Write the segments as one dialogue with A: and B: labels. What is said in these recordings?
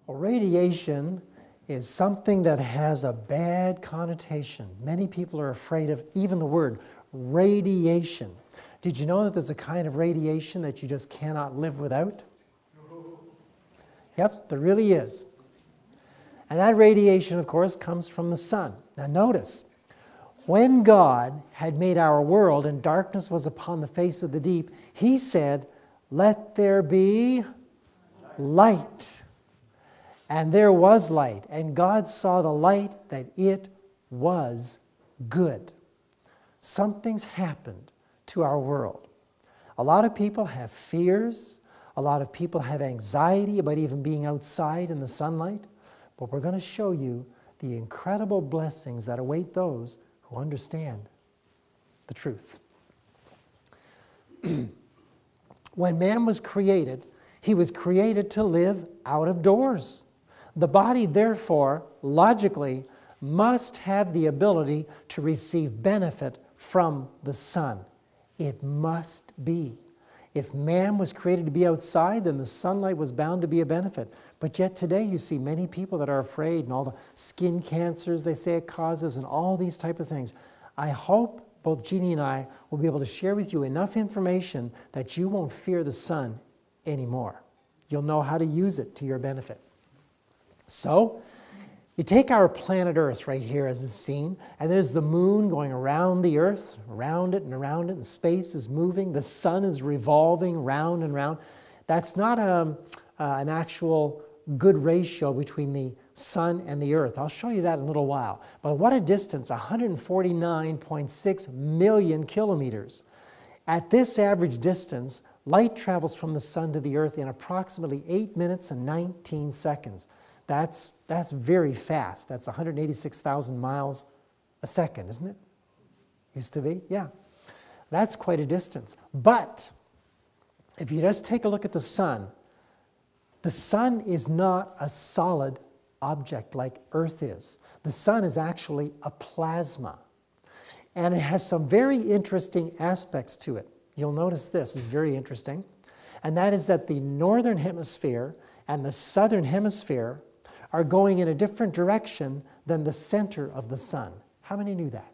A: Well, radiation is something that has a bad connotation. Many people are afraid of even the word radiation. Did you know that there's a kind of radiation that you just cannot live without? Yep, there really is. And that radiation, of course, comes from the sun. Now notice, when God had made our world and darkness was upon the face of the deep, He said, "Let there be light." And there was light, and God saw the light that it was good. Something's happened to our world. A lot of people have fears. A lot of people have anxiety about even being outside in the sunlight. But we're going to show you the incredible blessings that await those who understand the truth. When man was created, he was created to live out of doors. The body, therefore, logically, must have the ability to receive benefit from the sun. It must be. If man was created to be outside, then the sunlight was bound to be a benefit. But yet today you see many people that are afraid, and all the skin cancers they say it causes and all these type of things. I hope both Jeannie and I will be able to share with you enough information that you won't fear the sun anymore. You'll know how to use it to your benefit. So, you take our planet Earth right here as it's seen, and there's the moon going around the Earth, around it, and space is moving. The sun is revolving round and round. That's not an actual good ratio between the sun and the Earth. I'll show you that in a little while. But what a distance, 149.6 million kilometers. At this average distance, light travels from the sun to the Earth in approximately 8 minutes and 19 seconds. That's very fast. That's 186,000 miles a second, isn't it? Used to be, yeah. That's quite a distance. But if you just take a look at the sun is not a solid object like Earth is. The sun is actually a plasma. And it has some very interesting aspects to it. You'll notice this is very interesting. And that is that the northern hemisphere and the southern hemisphere are going in a different direction than the center of the sun. How many knew that?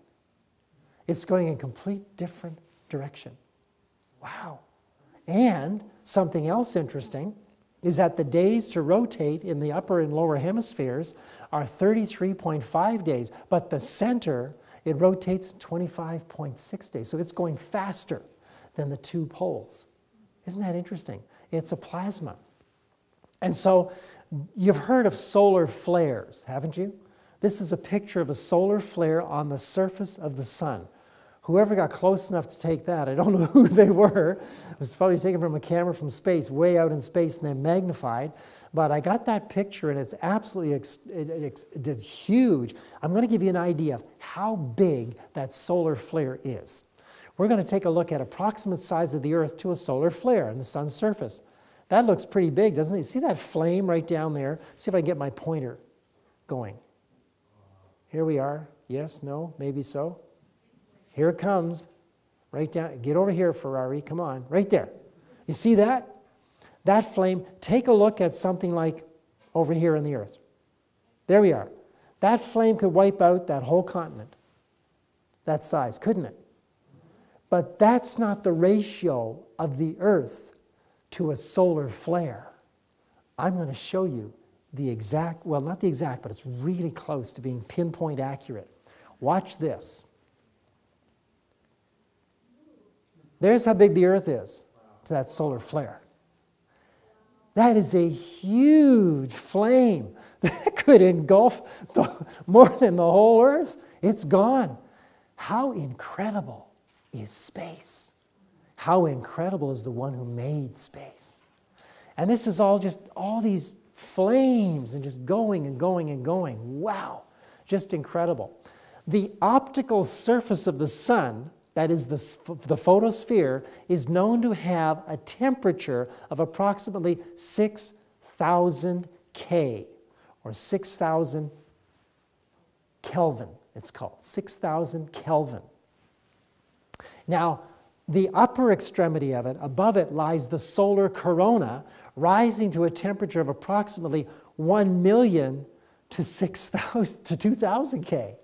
A: It's going in a complete different direction. Wow. And something else interesting is that the days to rotate in the upper and lower hemispheres are 33.5 days, but the center, it rotates 25.6 days. So it's going faster than the two poles. Isn't that interesting? It's a plasma. And so you've heard of solar flares, haven't you? This is a picture of a solar flare on the surface of the sun. Whoever got close enough to take that, I don't know who they were. It was probably taken from a camera from space, way out in space, and then magnified. But I got that picture, and it's absolutely it's huge. I'm going to give you an idea of how big that solar flare is. We're going to take a look at approximate size of the Earth to a solar flare on the sun's surface. That looks pretty big, doesn't it? You see that flame right down there? See if I can get my pointer going. Here we are. Yes, no, maybe so. Here it comes. Right down. Get over here, Ferrari. Come on. Right there. You see that? That flame. Take a look at something like over here in the Earth. There we are. That flame could wipe out that whole continent. That size, couldn't it? But that's not the ratio of the Earth to a solar flare. I'm going to show you the exact, well, not the exact, but it's really close to being pinpoint accurate. Watch this. There's how big the Earth is to that solar flare. That is a huge flame that could engulf more than the whole Earth. It's gone. How incredible is space? How incredible is the one who made space? And this is all just all these flames and just going and going and going. Wow, just incredible. The optical surface of the sun, that is the photosphere, is known to have a temperature of approximately 6,000 K, or 6,000 Kelvin, it's called, 6,000 Kelvin. Now, the upper extremity of it, above it lies the solar corona, rising to a temperature of approximately 1 million to 6,000 to 2,000 K.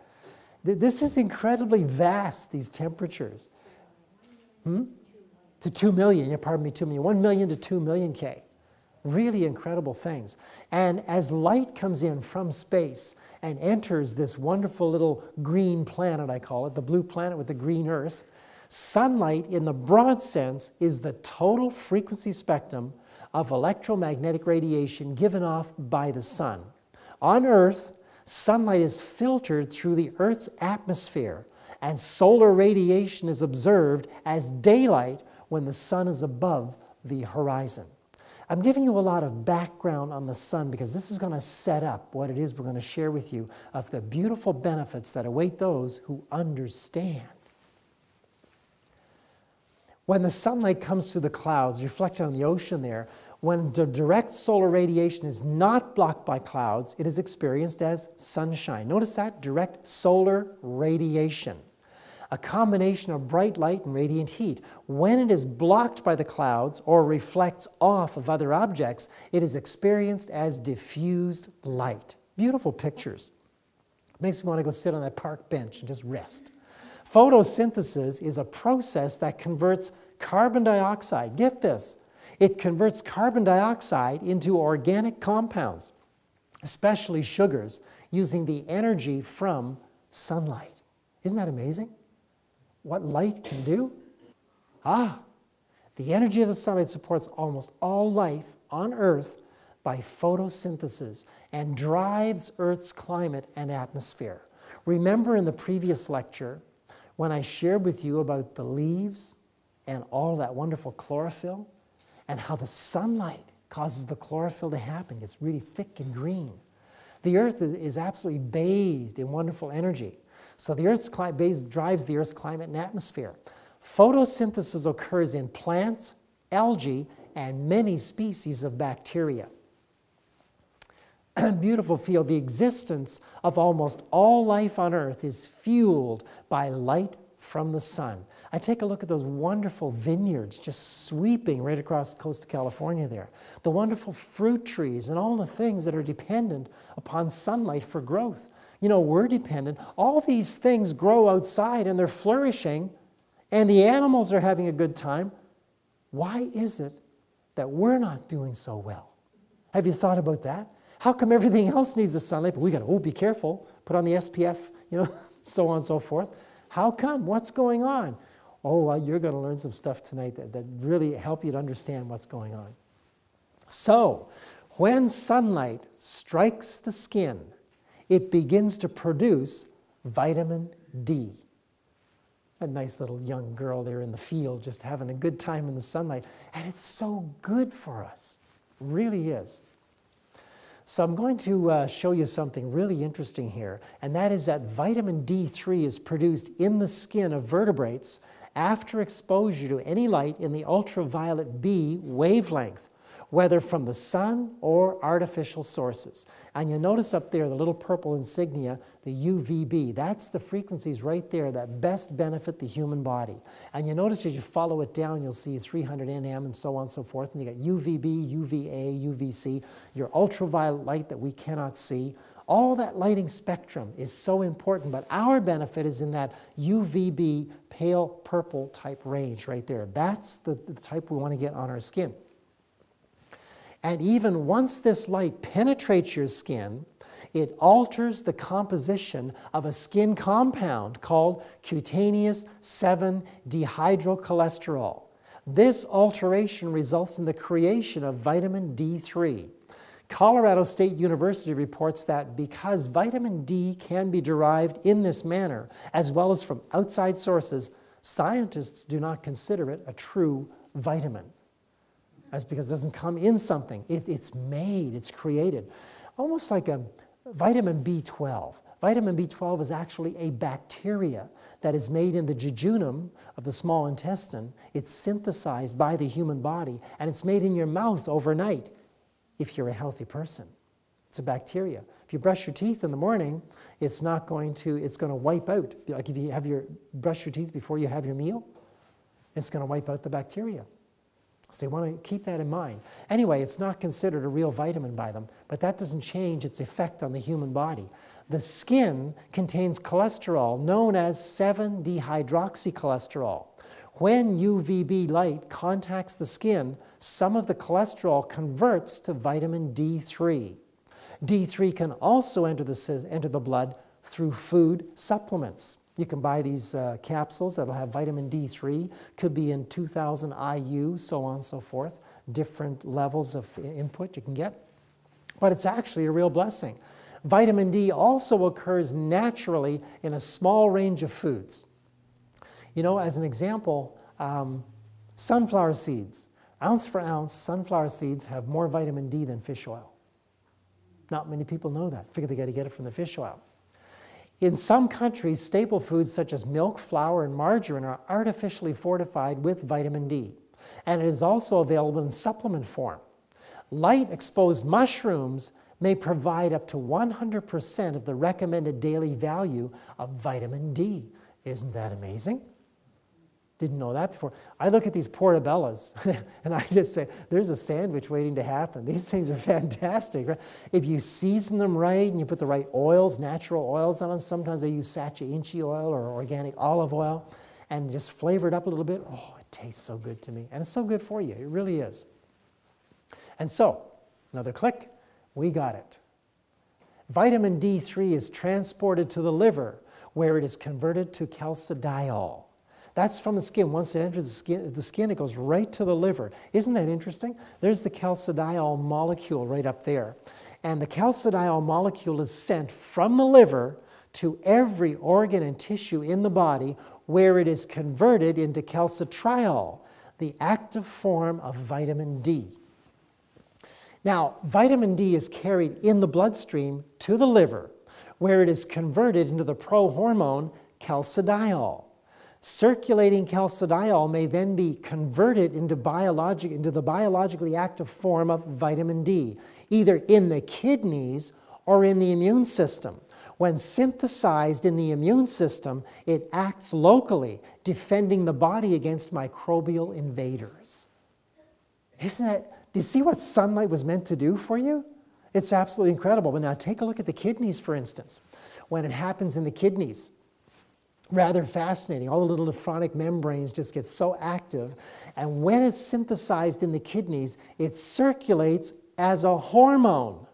A: This is incredibly vast, these temperatures. To 2 million, yeah, pardon me, 2 million. 1 million to 2 million K. Really incredible things. And as light comes in from space and enters this wonderful little green planet, I call it, the blue planet with the green Earth, sunlight in the broad sense is the total frequency spectrum of electromagnetic radiation given off by the sun. On Earth, sunlight is filtered through the Earth's atmosphere, and solar radiation is observed as daylight when the sun is above the horizon. I'm giving you a lot of background on the sun because this is going to set up what it is we're going to share with you of the beautiful benefits that await those who understand. When the sunlight comes through the clouds, reflected on the ocean there, when the direct solar radiation is not blocked by clouds, it is experienced as sunshine. Notice that, direct solar radiation. A combination of bright light and radiant heat. When it is blocked by the clouds or reflects off of other objects, it is experienced as diffused light. Beautiful pictures. Makes me want to go sit on that park bench and just rest. Photosynthesis is a process that converts carbon dioxide. Get this. It converts carbon dioxide into organic compounds, especially sugars, using the energy from sunlight. Isn't that amazing? What light can do? The energy of the sunlight supports almost all life on Earth by photosynthesis and drives Earth's climate and atmosphere. Remember in the previous lecture when I shared with you about the leaves and all that wonderful chlorophyll and how the sunlight causes the chlorophyll to happen. It's really thick and green. The Earth is absolutely bathed in wonderful energy. So the Earth's climate drives the Earth's climate and atmosphere. Photosynthesis occurs in plants, algae, and many species of bacteria. Beautiful field. The existence of almost all life on Earth is fueled by light from the sun. I take a look at those wonderful vineyards just sweeping right across the coast of California there. The wonderful fruit trees and all the things that are dependent upon sunlight for growth. You know, we're dependent. All these things grow outside and they're flourishing and the animals are having a good time. Why is it that we're not doing so well? Have you thought about that? How come everything else needs the sunlight, but we got to, be careful, put on the SPF, so on and so forth. How come? What's going on? Well, you're going to learn some stuff tonight that really help you to understand what's going on. So, when sunlight strikes the skin, it begins to produce vitamin D. A nice little young girl there in the field just having a good time in the sunlight. And it's so good for us. It really is. So I'm going to show you something really interesting here, and that is that vitamin D3 is produced in the skin of vertebrates after exposure to any light in the ultraviolet B wavelength, whether from the sun or artificial sources. And you notice up there the little purple insignia, the UVB. That's the frequencies right there that best benefit the human body. And you notice as you follow it down, you'll see 300 nm and so on and so forth. And you got UVB, UVA, UVC, your ultraviolet light that we cannot see. All that lighting spectrum is so important, but our benefit is in that UVB pale purple type range right there. That's the type we want to get on our skin. And even once this light penetrates your skin, it alters the composition of a skin compound called cutaneous 7-dehydrocholesterol. This alteration results in the creation of vitamin D3. Colorado State University reports that because vitamin D can be derived in this manner, as well as from outside sources, scientists do not consider it a true vitamin. That's because it doesn't come in something. It's made, it's created. Almost like a vitamin B12. Vitamin B12 is actually a bacteria that is made in the jejunum of the small intestine. It's synthesized by the human body, and it's made in your mouth overnight if you're a healthy person. It's a bacteria. If you brush your teeth in the morning, it's going to wipe out. Like if you brush your teeth before you have your meal, it's going to wipe out the bacteria. So you want to keep that in mind. Anyway, it's not considered a real vitamin by them, but that doesn't change its effect on the human body. The skin contains cholesterol known as 7-dehydroxycholesterol. When UVB light contacts the skin, some of the cholesterol converts to vitamin D3. D3 can also enter the blood through food supplements. You can buy these capsules that'll have vitamin D3, could be in 2,000 IU, so on and so forth, different levels of input you can get. But it's actually a real blessing. Vitamin D also occurs naturally in a small range of foods. You know, as an example, sunflower seeds. Ounce for ounce, sunflower seeds have more vitamin D than fish oil. Not many people know that. Figure they got to get it from the fish oil. In some countries, staple foods such as milk, flour, and margarine are artificially fortified with vitamin D. And it is also available in supplement form. Light-exposed mushrooms may provide up to 100% of the recommended daily value of vitamin D. Isn't that amazing? Didn't know that before. I look at these portobellas and I just say, there's a sandwich waiting to happen. These things are fantastic. Right? If you season them right and you put the right oils, natural oils on them, sometimes they use Sacha Inchi oil or organic olive oil, and just flavor it up a little bit. Oh, it tastes so good to me. And it's so good for you. It really is. And so, another click, we got it. Vitamin D3 is transported to the liver where it is converted to calcidiol. That's from the skin. Once it enters the skin, it goes right to the liver. Isn't that interesting? There's the calcidiol molecule right up there. And the calcidiol molecule is sent from the liver to every organ and tissue in the body where it is converted into calcitriol, the active form of vitamin D. Now, vitamin D is carried in the bloodstream to the liver where it is converted into the prohormone calcidiol. Circulating calcidiol may then be converted into the biologically active form of vitamin D, either in the kidneys or in the immune system. When synthesized in the immune system, it acts locally, defending the body against microbial invaders. Isn't that, do you see what sunlight was meant to do for you? It's absolutely incredible. But now take a look at the kidneys, for instance. When it happens in the kidneys, rather fascinating. All the little nephrotic membranes just get so active. And when it's synthesized in the kidneys, it circulates as a hormone,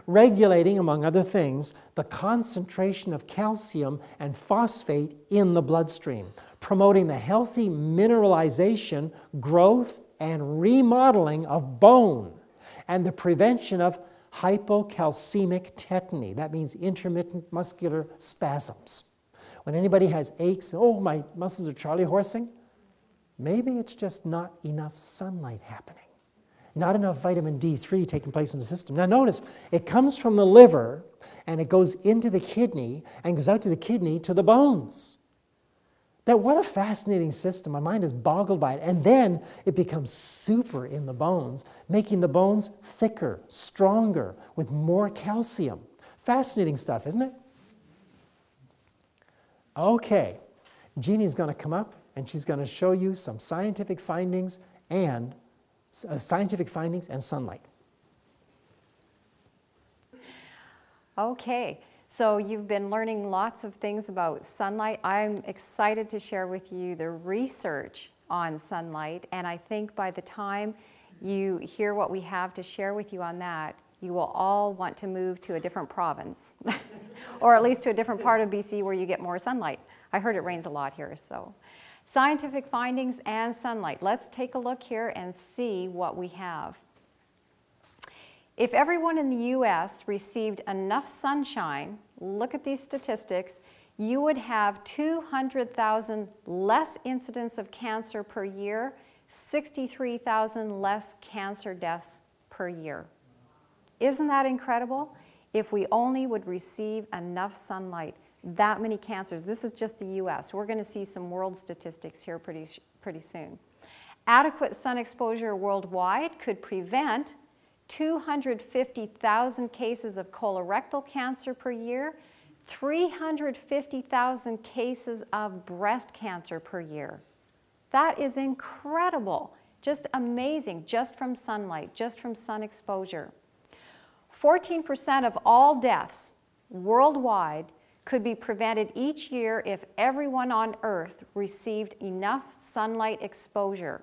A: regulating, among other things, the concentration of calcium and phosphate in the bloodstream, promoting the healthy mineralization, growth, and remodeling of bone, and the prevention of hypocalcemic tetany. That means intermittent muscular spasms. When anybody has aches, oh, my muscles are Charlie horsing, maybe it's just not enough sunlight happening. Not enough vitamin D3 taking place in the system. Now notice, it comes from the liver and it goes into the kidney and goes out to the kidney to the bones. Now what a fascinating system. My mind is boggled by it. And then it becomes super in the bones, making the bones thicker, stronger, with more calcium. Fascinating stuff, isn't it? Okay, Jeannie's going to come up and she's going to show you some scientific findings and sunlight.
B: Okay, so you've been learning lots of things about sunlight. I'm excited to share with you the research on sunlight, and I think by the time you hear what we have to share with you on that, you will all want to move to a different province, or at least to a different part of BC where you get more sunlight. I heard it rains a lot here, so. Scientific findings and sunlight. Let's take a look here and see what we have. If everyone in the US received enough sunshine, look at these statistics, you would have 200,000 less incidence of cancer per year, 63,000 less cancer deaths per year. Isn't that incredible? If we only would receive enough sunlight, that many cancers. This is just the US. We're going to see some world statistics here pretty soon. Adequate sun exposure worldwide could prevent 250,000 cases of colorectal cancer per year, 350,000 cases of breast cancer per year. That is incredible. Just amazing, just from sunlight, just from sun exposure. 14% of all deaths worldwide could be prevented each year if everyone on Earth received enough sunlight exposure.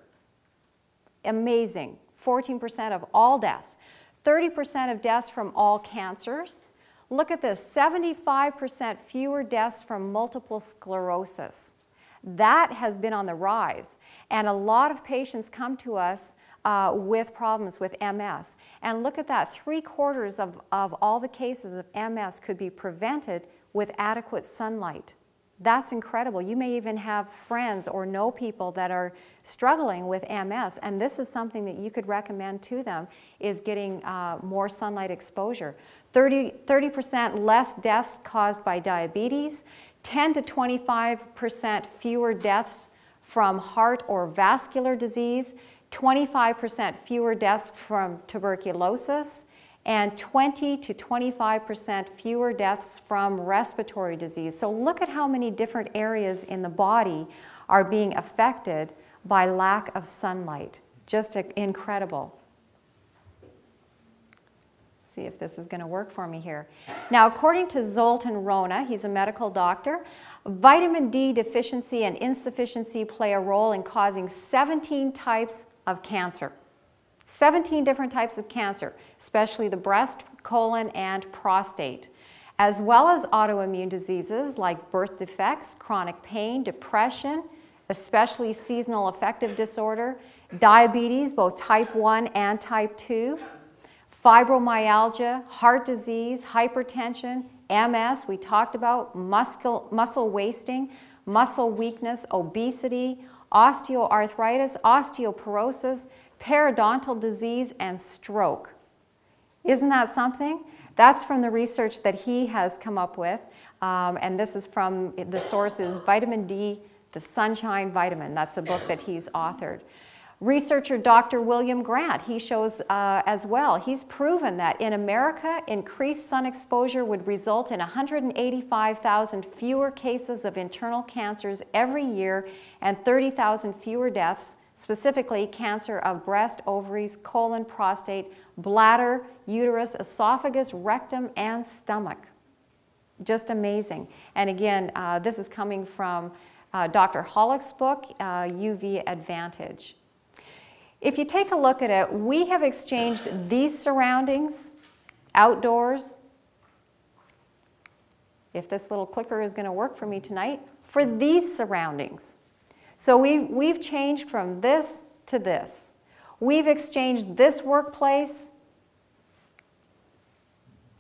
B: Amazing. 14% of all deaths. 30% of deaths from all cancers. Look at this, 75% fewer deaths from multiple sclerosis. That has been on the rise. And a lot of patients come to us with problems with MS. And look at that, 3/4 of all the cases of MS could be prevented with adequate sunlight. That's incredible. You may even have friends or know people that are struggling with MS, and this is something that you could recommend to them, is getting more sunlight exposure. 30% less deaths caused by diabetes, 10 to 25% fewer deaths from heart or vascular disease, 25% fewer deaths from tuberculosis, and 20 to 25% fewer deaths from respiratory disease. So look at how many different areas in the body are being affected by lack of sunlight. Just incredible. See if this is going to work for me here. Now, according to Zoltan Rona, he's a medical doctor, vitamin D deficiency and insufficiency play a role in causing 17 types of cancer. 17 different types of cancer, especially the breast, colon, and prostate, as well as autoimmune diseases like birth defects, chronic pain, depression, especially seasonal affective disorder, diabetes, both type 1 and type 2, fibromyalgia, heart disease, hypertension, MS, we talked about, muscle wasting, muscle weakness, obesity, osteoarthritis, osteoporosis, periodontal disease, and stroke. Isn't that something? That's from the research that he has come up with, and this is from, the source is Vitamin D, the Sunshine Vitamin. That's a book that he's authored. Researcher Dr. William Grant, he shows as well, he's proven that in America, increased sun exposure would result in 185,000 fewer cases of internal cancers every year and 30,000 fewer deaths, specifically cancer of breast, ovaries, colon, prostate, bladder, uterus, esophagus, rectum, and stomach. Just amazing. And again, this is coming from Dr. Hollick's book, UV Advantage. If you take a look at it, we have exchanged these surroundings, outdoors, if this little clicker is going to work for me tonight, for these surroundings. So we've changed from this to this. We've exchanged this workplace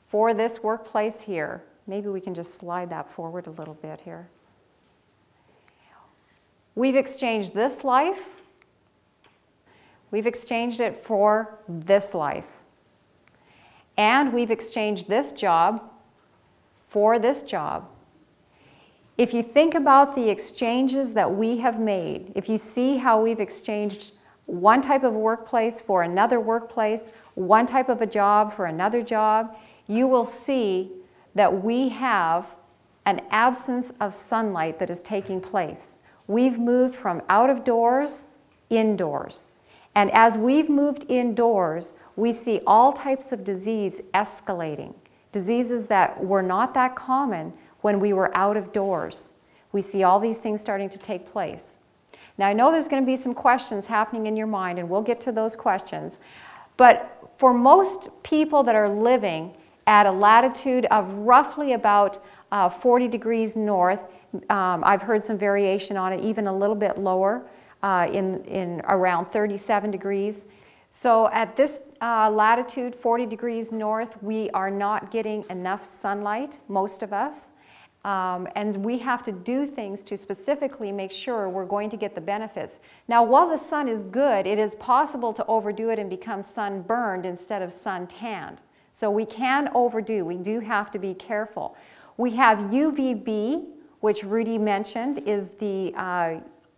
B: for this workplace here. Maybe we can just slide that forward a little bit here. We've exchanged this life. We've exchanged it for this life. And we've exchanged this job for this job. If you think about the exchanges that we have made, if you see how we've exchanged one type of workplace for another workplace, one type of a job for another job, you will see that we have an absence of sunlight that is taking place. We've moved from out of doors, indoors. And as we've moved indoors, we see all types of disease escalating. Diseases that were not that common when we were out of doors. We see all these things starting to take place. Now, I know there's going to be some questions happening in your mind, and we'll get to those questions. But for most people that are living at a latitude of roughly about 40 degrees north, I've heard some variation on it, even a little bit lower, in around 37 degrees. So at this latitude, 40 degrees north, we are not getting enough sunlight, most of us. And we have to do things to specifically make sure we're going to get the benefits. Now, while the sun is good, it is possible to overdo it and become sunburned instead of sun-tanned. So we can overdo. We do have to be careful. We have UVB, which Rudy mentioned, is the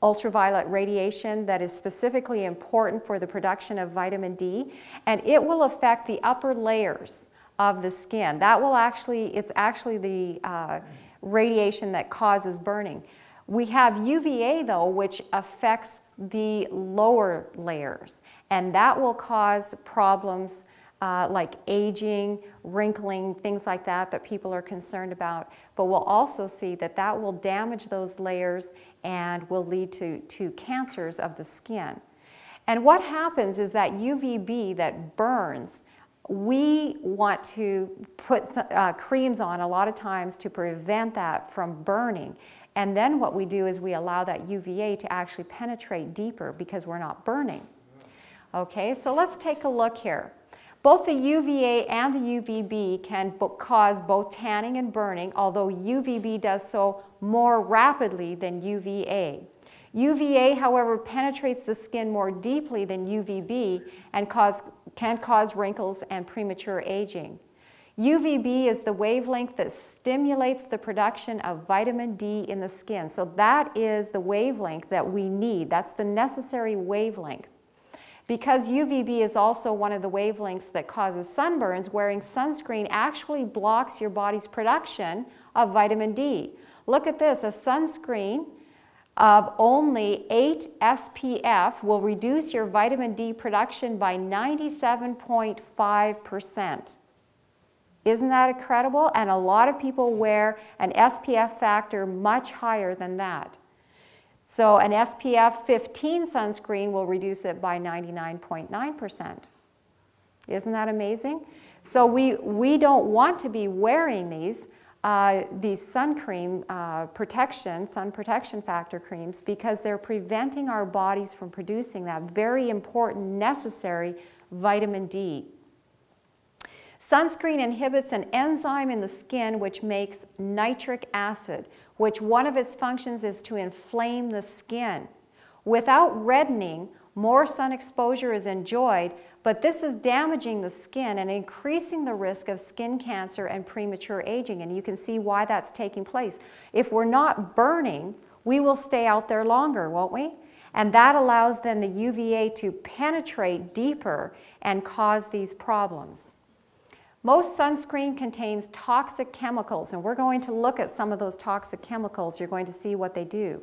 B: ultraviolet radiation that is specifically important for the production of vitamin D, and it will affect the upper layers of the skin. That will actually, it's actually the radiation that causes burning. We have UVA though, which affects the lower layers, and that will cause problems like aging, wrinkling, things like that that people are concerned about. But we'll also see that that will damage those layers and will lead to cancers of the skin. And what happens is that UVB that burns, we want to put creams on a lot of times to prevent that from burning. And then what we do is we allow that UVA to actually penetrate deeper because we're not burning. Okay, so let's take a look here. Both the UVA and the UVB can cause both tanning and burning, although UVB does so more rapidly than UVA. UVA, however, penetrates the skin more deeply than UVB and can cause wrinkles and premature aging. UVB is the wavelength that stimulates the production of vitamin D in the skin. So that is the wavelength that we need. That's the necessary wavelength. Because UVB is also one of the wavelengths that causes sunburns, wearing sunscreen actually blocks your body's production of vitamin D. Look at this, a sunscreen of only 8 SPF will reduce your vitamin D production by 97.5%. Isn't that incredible? And a lot of people wear an SPF factor much higher than that. So an SPF 15 sunscreen will reduce it by 99.9%. Isn't that amazing? So we don't want to be wearing these sun protection factor creams, because they're preventing our bodies from producing that very important, necessary vitamin D. Sunscreen inhibits an enzyme in the skin which makes nitric acid, which one of its functions is to inflame the skin. Without reddening, more sun exposure is enjoyed, but this is damaging the skin and increasing the risk of skin cancer and premature aging, and you can see why that's taking place. If we're not burning, we will stay out there longer, won't we? And that allows then the UVA to penetrate deeper and cause these problems. Most sunscreen contains toxic chemicals, and we're going to look at some of those toxic chemicals. You're going to see what they do.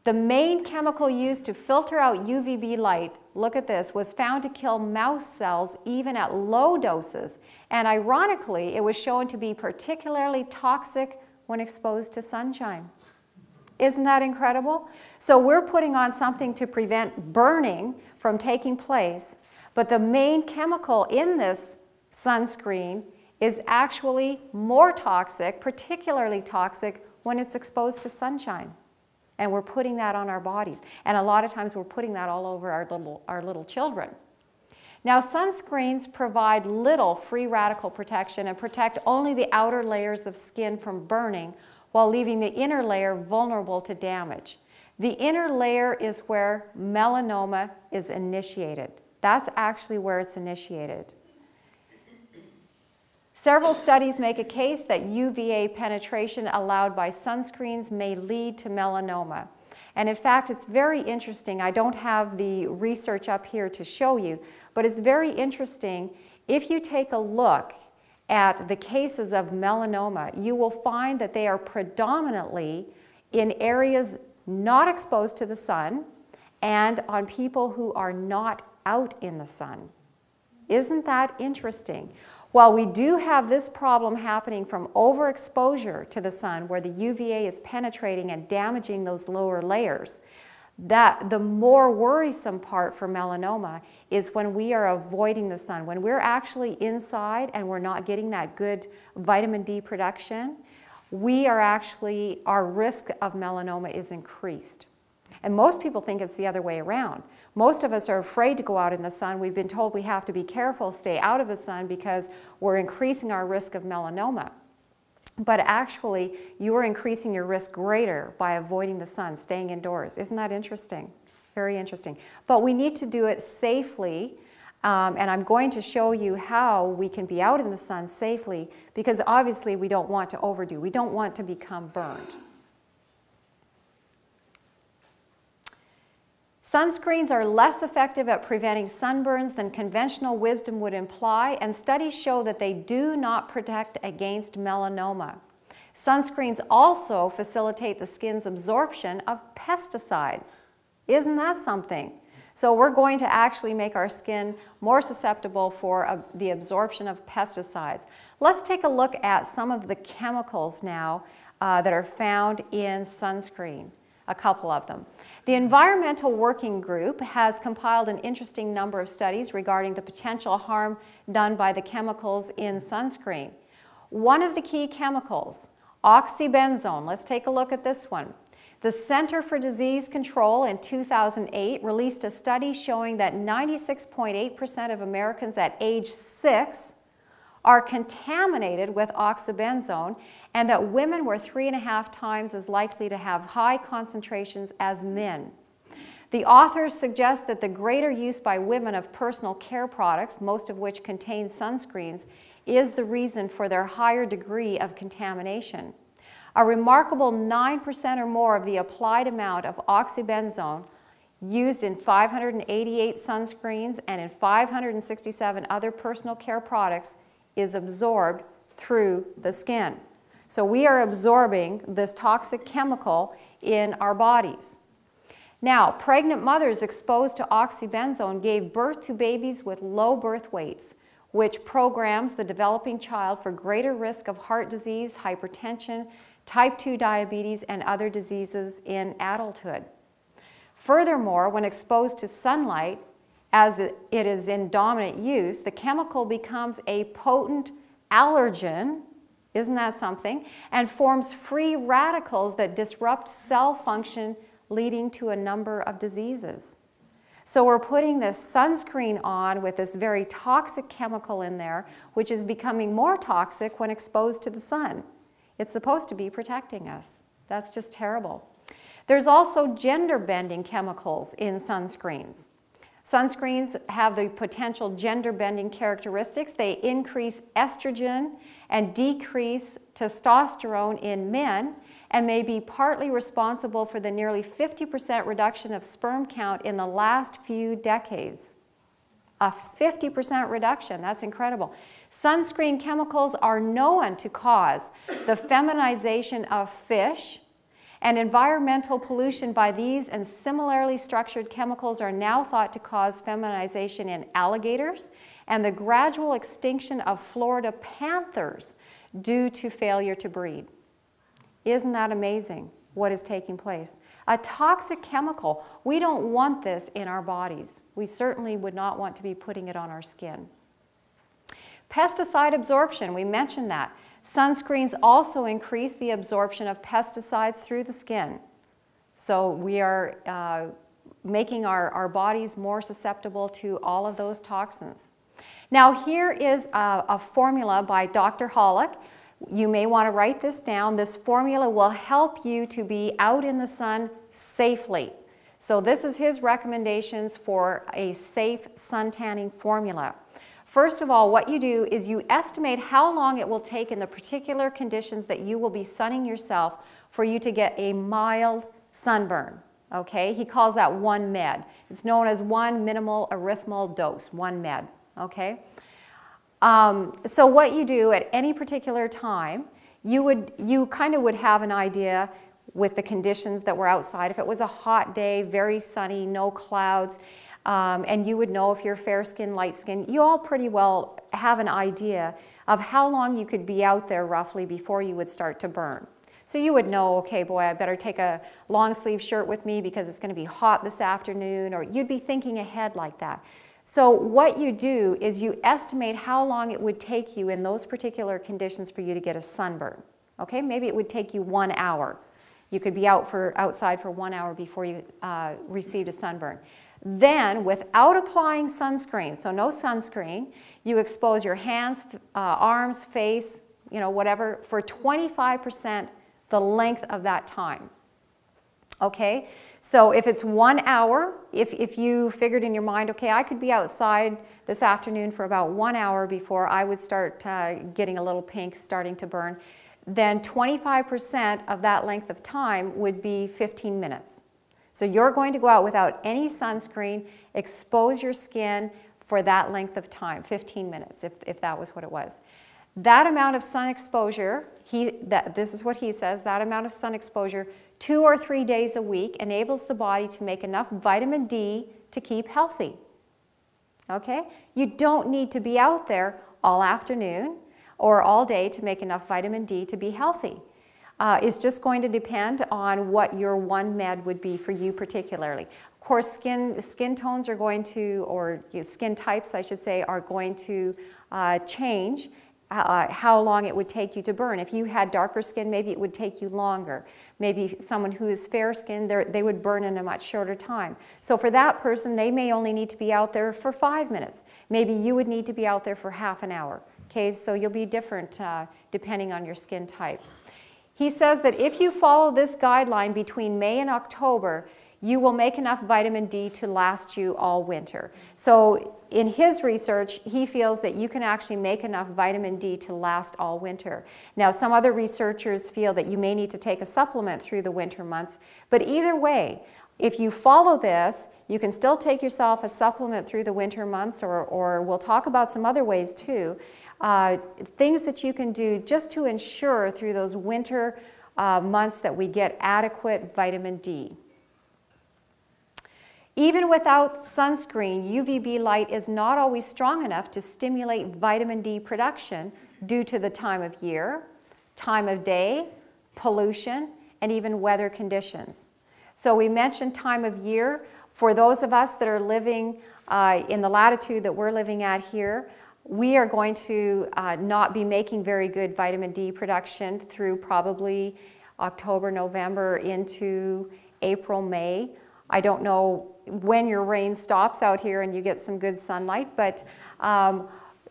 B: The main chemical used to filter out UVB light, look at this, was found to kill mouse cells even at low doses. And ironically, it was shown to be particularly toxic when exposed to sunshine. Isn't that incredible? So we're putting on something to prevent burning from taking place, but the main chemical in this sunscreen is actually more toxic, particularly toxic when it's exposed to sunshine. And we're putting that on our bodies. And a lot of times we're putting that all over our little children. Now, sunscreens provide little free radical protection and protect only the outer layers of skin from burning, while leaving the inner layer vulnerable to damage. The inner layer is where melanoma is initiated. That's actually where it's initiated. Several studies make a case that UVA penetration allowed by sunscreens may lead to melanoma. And in fact, it's very interesting. I don't have the research up here to show you, but it's very interesting. If you take a look at the cases of melanoma, you will find that they are predominantly in areas not exposed to the sun and on people who are not out in the sun. Isn't that interesting? While we do have this problem happening from overexposure to the sun, where the UVA is penetrating and damaging those lower layers, that the more worrisome part for melanoma is when we are avoiding the sun. When we're actually inside and we're not getting that good vitamin D production, our risk of melanoma is increased. And most people think it's the other way around. Most of us are afraid to go out in the sun. We've been told we have to be careful, stay out of the sun, because we're increasing our risk of melanoma. But actually, you are increasing your risk greater by avoiding the sun, staying indoors. Isn't that interesting? Very interesting. But we need to do it safely, and I'm going to show you how we can be out in the sun safely, because obviously we don't want to overdo. We don't want to become burned. Sunscreens are less effective at preventing sunburns than conventional wisdom would imply, and studies show that they do not protect against melanoma. Sunscreens also facilitate the skin's absorption of pesticides. Isn't that something? So we're going to actually make our skin more susceptible for the absorption of pesticides. Let's take a look at some of the chemicals now that are found in sunscreen, a couple of them. The Environmental Working Group has compiled an interesting number of studies regarding the potential harm done by the chemicals in sunscreen. One of the key chemicals, oxybenzone, let's take a look at this one. The Center for Disease Control in 2008 released a study showing that 96.8% of Americans at age 6 are contaminated with oxybenzone, and that women were 3.5 times as likely to have high concentrations as men. The authors suggest that the greater use by women of personal care products, most of which contain sunscreens, is the reason for their higher degree of contamination. A remarkable 9% or more of the applied amount of oxybenzone used in 588 sunscreens and in 567 other personal care products is absorbed through the skin. So we are absorbing this toxic chemical in our bodies. Now, pregnant mothers exposed to oxybenzone gave birth to babies with low birth weights, which programs the developing child for greater risk of heart disease, hypertension, type 2 diabetes, and other diseases in adulthood. Furthermore, when exposed to sunlight, as it is in dominant use, the chemical becomes a potent allergen, isn't that something, and forms free radicals that disrupt cell function, leading to a number of diseases. So we're putting this sunscreen on with this very toxic chemical in there, which is becoming more toxic when exposed to the sun. It's supposed to be protecting us. That's just terrible. There's also gender-bending chemicals in sunscreens. Sunscreens have the potential gender-bending characteristics. They increase estrogen and decrease testosterone in men, and may be partly responsible for the nearly 50% reduction of sperm count in the last few decades. A 50% reduction, that's incredible. Sunscreen chemicals are known to cause the feminization of fish, and environmental pollution by these and similarly structured chemicals are now thought to cause feminization in alligators and the gradual extinction of Florida panthers due to failure to breed. Isn't that amazing what is taking place? A toxic chemical, we don't want this in our bodies. We certainly would not want to be putting it on our skin. Pesticide absorption, we mentioned that. Sunscreens also increase the absorption of pesticides through the skin. So we are making our bodies more susceptible to all of those toxins. Now here is a formula by Dr. Hollick. You may want to write this down. This formula will help you to be out in the sun safely. So this is his recommendations for a safe sun tanning formula. First of all, what you do is you estimate how long it will take in the particular conditions that you will be sunning yourself for you to get a mild sunburn. Okay? He calls that 1 med. It's known as 1 minimal erythritol dose, 1 med. Okay? So what you do at any particular time, you kind of would have an idea with the conditions that were outside. If it was a hot day, very sunny, no clouds, and you would know if you're fair skin, light skin, you all pretty well have an idea of how long you could be out there roughly before you would start to burn. So you would know, okay, boy, I better take a long sleeve shirt with me because it's going to be hot this afternoon, or you'd be thinking ahead like that. So what you do is you estimate how long it would take you in those particular conditions for you to get a sunburn. Okay, maybe it would take you 1 hour. You could be outside for 1 hour before you received a sunburn. Then, without applying sunscreen, so no sunscreen, you expose your hands, arms, face, you know, whatever, for 25% the length of that time. Okay? So if it's 1 hour, if you figured in your mind, okay, I could be outside this afternoon for about 1 hour before I would start getting a little pink, starting to burn, then 25% of that length of time would be 15 minutes. So you're going to go out without any sunscreen, expose your skin for that length of time, 15 minutes, if that was what it was. That amount of sun exposure, this is what he says, that amount of sun exposure 2 or 3 days a week enables the body to make enough vitamin D to keep healthy. Okay? You don't need to be out there all afternoon or all day to make enough vitamin D to be healthy. It's just going to depend on what your one med would be for you particularly. Of course, skin tones are going to, or skin types I should say, are going to change how long it would take you to burn. If you had darker skin, maybe it would take you longer. Maybe someone who is fair skinned, they would burn in a much shorter time. So for that person, they may only need to be out there for 5 minutes. Maybe you would need to be out there for half an hour. Okay, so you'll be different depending on your skin type. He says that if you follow this guideline between May and October, you will make enough vitamin D to last you all winter. So in his research, he feels that you can actually make enough vitamin D to last all winter. Now, some other researchers feel that you may need to take a supplement through the winter months, but either way, if you follow this, you can still take yourself a supplement through the winter months, or we'll talk about some other ways too, things that you can do just to ensure through those winter months that we get adequate vitamin D. Even without sunscreen, UVB light is not always strong enough to stimulate vitamin D production due to the time of year, time of day, pollution, and even weather conditions. So we mentioned time of year. For those of us that are living in the latitude that we're living at here, we are going to not be making very good vitamin D production through probably October, November into April, May. I don't know when your rain stops out here and you get some good sunlight, but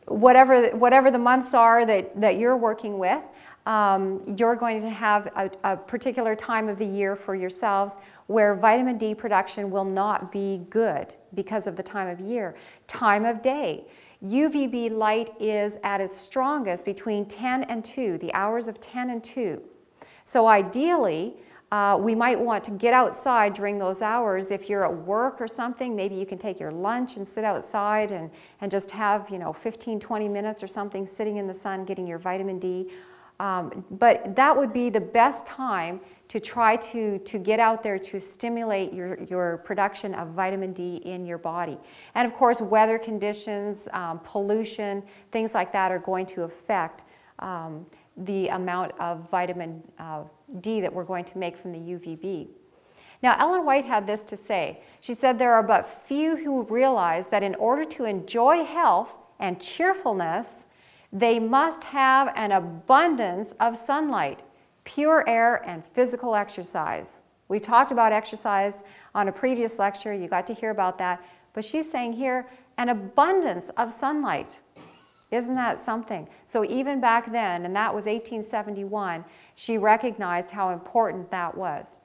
B: whatever the months are that you're working with, you're going to have a particular time of the year for yourselves where vitamin D production will not be good because of the time of year. Time of day. UVB light is at its strongest between 10 and 2, the hours of 10 and 2. So ideally, we might want to get outside during those hours. If you're at work or something, maybe you can take your lunch and sit outside and just have, 15, 20 minutes or something sitting in the sun getting your vitamin D. But that would be the best time to try to get out there to stimulate your production of vitamin D in your body. And of course, weather conditions, pollution, things like that are going to affect the amount of vitamin D that we're going to make from the UVB. Now, Ellen White had this to say. She said, there are but few who realize that in order to enjoy health and cheerfulness, they must have an abundance of sunlight, pure air, and physical exercise. We talked about exercise on a previous lecture. You got to hear about that. But she's saying here, an abundance of sunlight. Isn't that something? So even back then, and that was 1871, she recognized how important that was.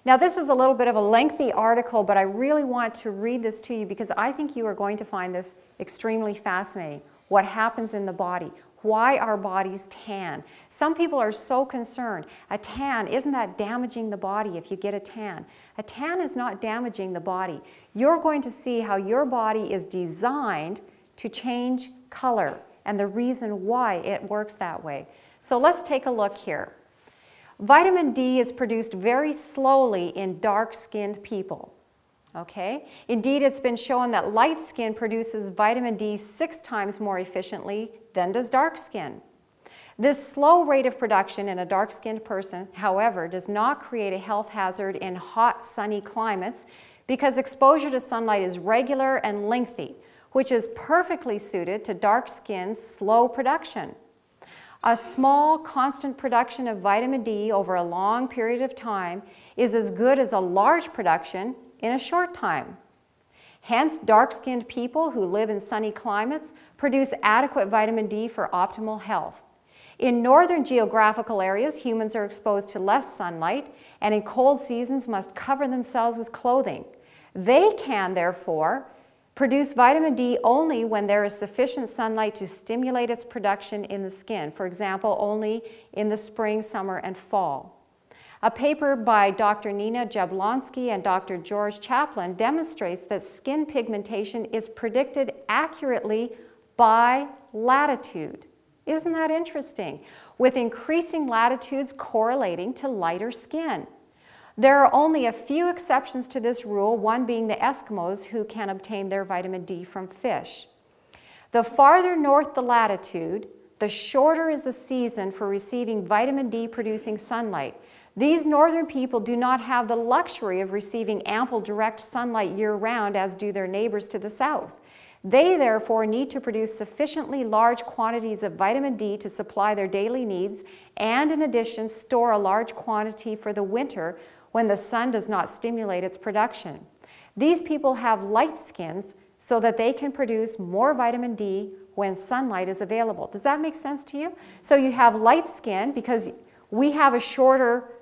B: Now, this is a little bit of a lengthy article, but I really want to read this to you because I think you are going to find this extremely fascinating. What happens in the body, why our bodies tan. Some people are so concerned. A tan, isn't that damaging the body if you get a tan? A tan is not damaging the body. You're going to see how your body is designed to change color and the reason why it works that way. So let's take a look here. Vitamin D is produced very slowly in dark-skinned people. Okay? Indeed, it's been shown that light skin produces vitamin D 6 times more efficiently than does dark skin. This slow rate of production in a dark-skinned person, however, does not create a health hazard in hot, sunny climates because exposure to sunlight is regular and lengthy, which is perfectly suited to dark skin's slow production. A small, constant production of vitamin D over a long period of time is as good as a large production in a short time. Hence, dark-skinned people who live in sunny climates produce adequate vitamin D for optimal health. In northern geographical areas, humans are exposed to less sunlight and in cold seasons must cover themselves with clothing. They can, therefore, produce vitamin D only when there is sufficient sunlight to stimulate its production in the skin, for example, only in the spring, summer, and fall. A paper by Dr. Nina Jablonski and Dr. George Chaplin demonstrates that skin pigmentation is predicted accurately by latitude. Isn't that interesting? With increasing latitudes correlating to lighter skin. There are only a few exceptions to this rule, one being the Eskimos, who can obtain their vitamin D from fish. The farther north the latitude, the shorter is the season for receiving vitamin D producing sunlight. These northern people do not have the luxury of receiving ample direct sunlight year-round as do their neighbors to the south. They therefore need to produce sufficiently large quantities of vitamin D to supply their daily needs and in addition store a large quantity for the winter when the sun does not stimulate its production. These people have light skins so that they can produce more vitamin D when sunlight is available. Does that make sense to you? So you have light skin because we have a shorter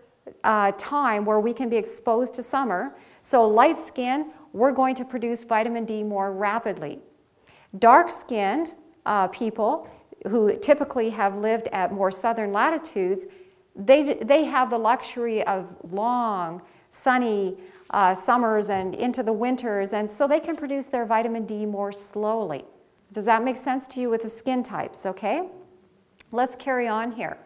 B: time where we can be exposed to summer. So light skin, we're going to produce vitamin D more rapidly. Dark-skinned people who typically have lived at more southern latitudes, they have the luxury of long, sunny summers and into the winters, and so they can produce their vitamin D more slowly. Does that make sense to you with the skin types, okay? Let's carry on here.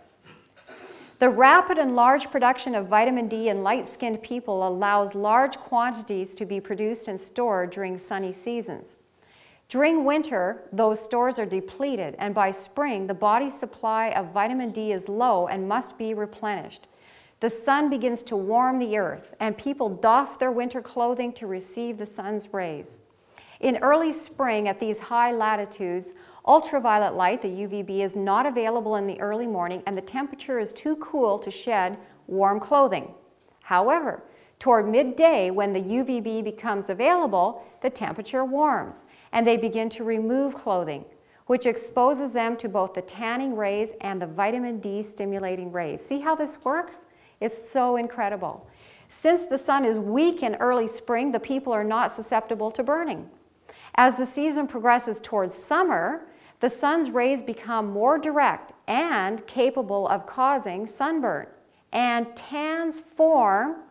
B: The rapid and large production of vitamin D in light-skinned people allows large quantities to be produced and stored during sunny seasons. During winter, those stores are depleted, and by spring, the body's supply of vitamin D is low and must be replenished. The sun begins to warm the earth, and people doff their winter clothing to receive the sun's rays. In early spring, at these high latitudes, ultraviolet light, the UVB, is not available in the early morning, and the temperature is too cool to shed warm clothing. However, toward midday, when the UVB becomes available, the temperature warms, and they begin to remove clothing, which exposes them to both the tanning rays and the vitamin D stimulating rays. See how this works? It's so incredible. Since the sun is weak in early spring, the people are not susceptible to burning. As the season progresses towards summer, the sun's rays become more direct and capable of causing sunburn. And tans form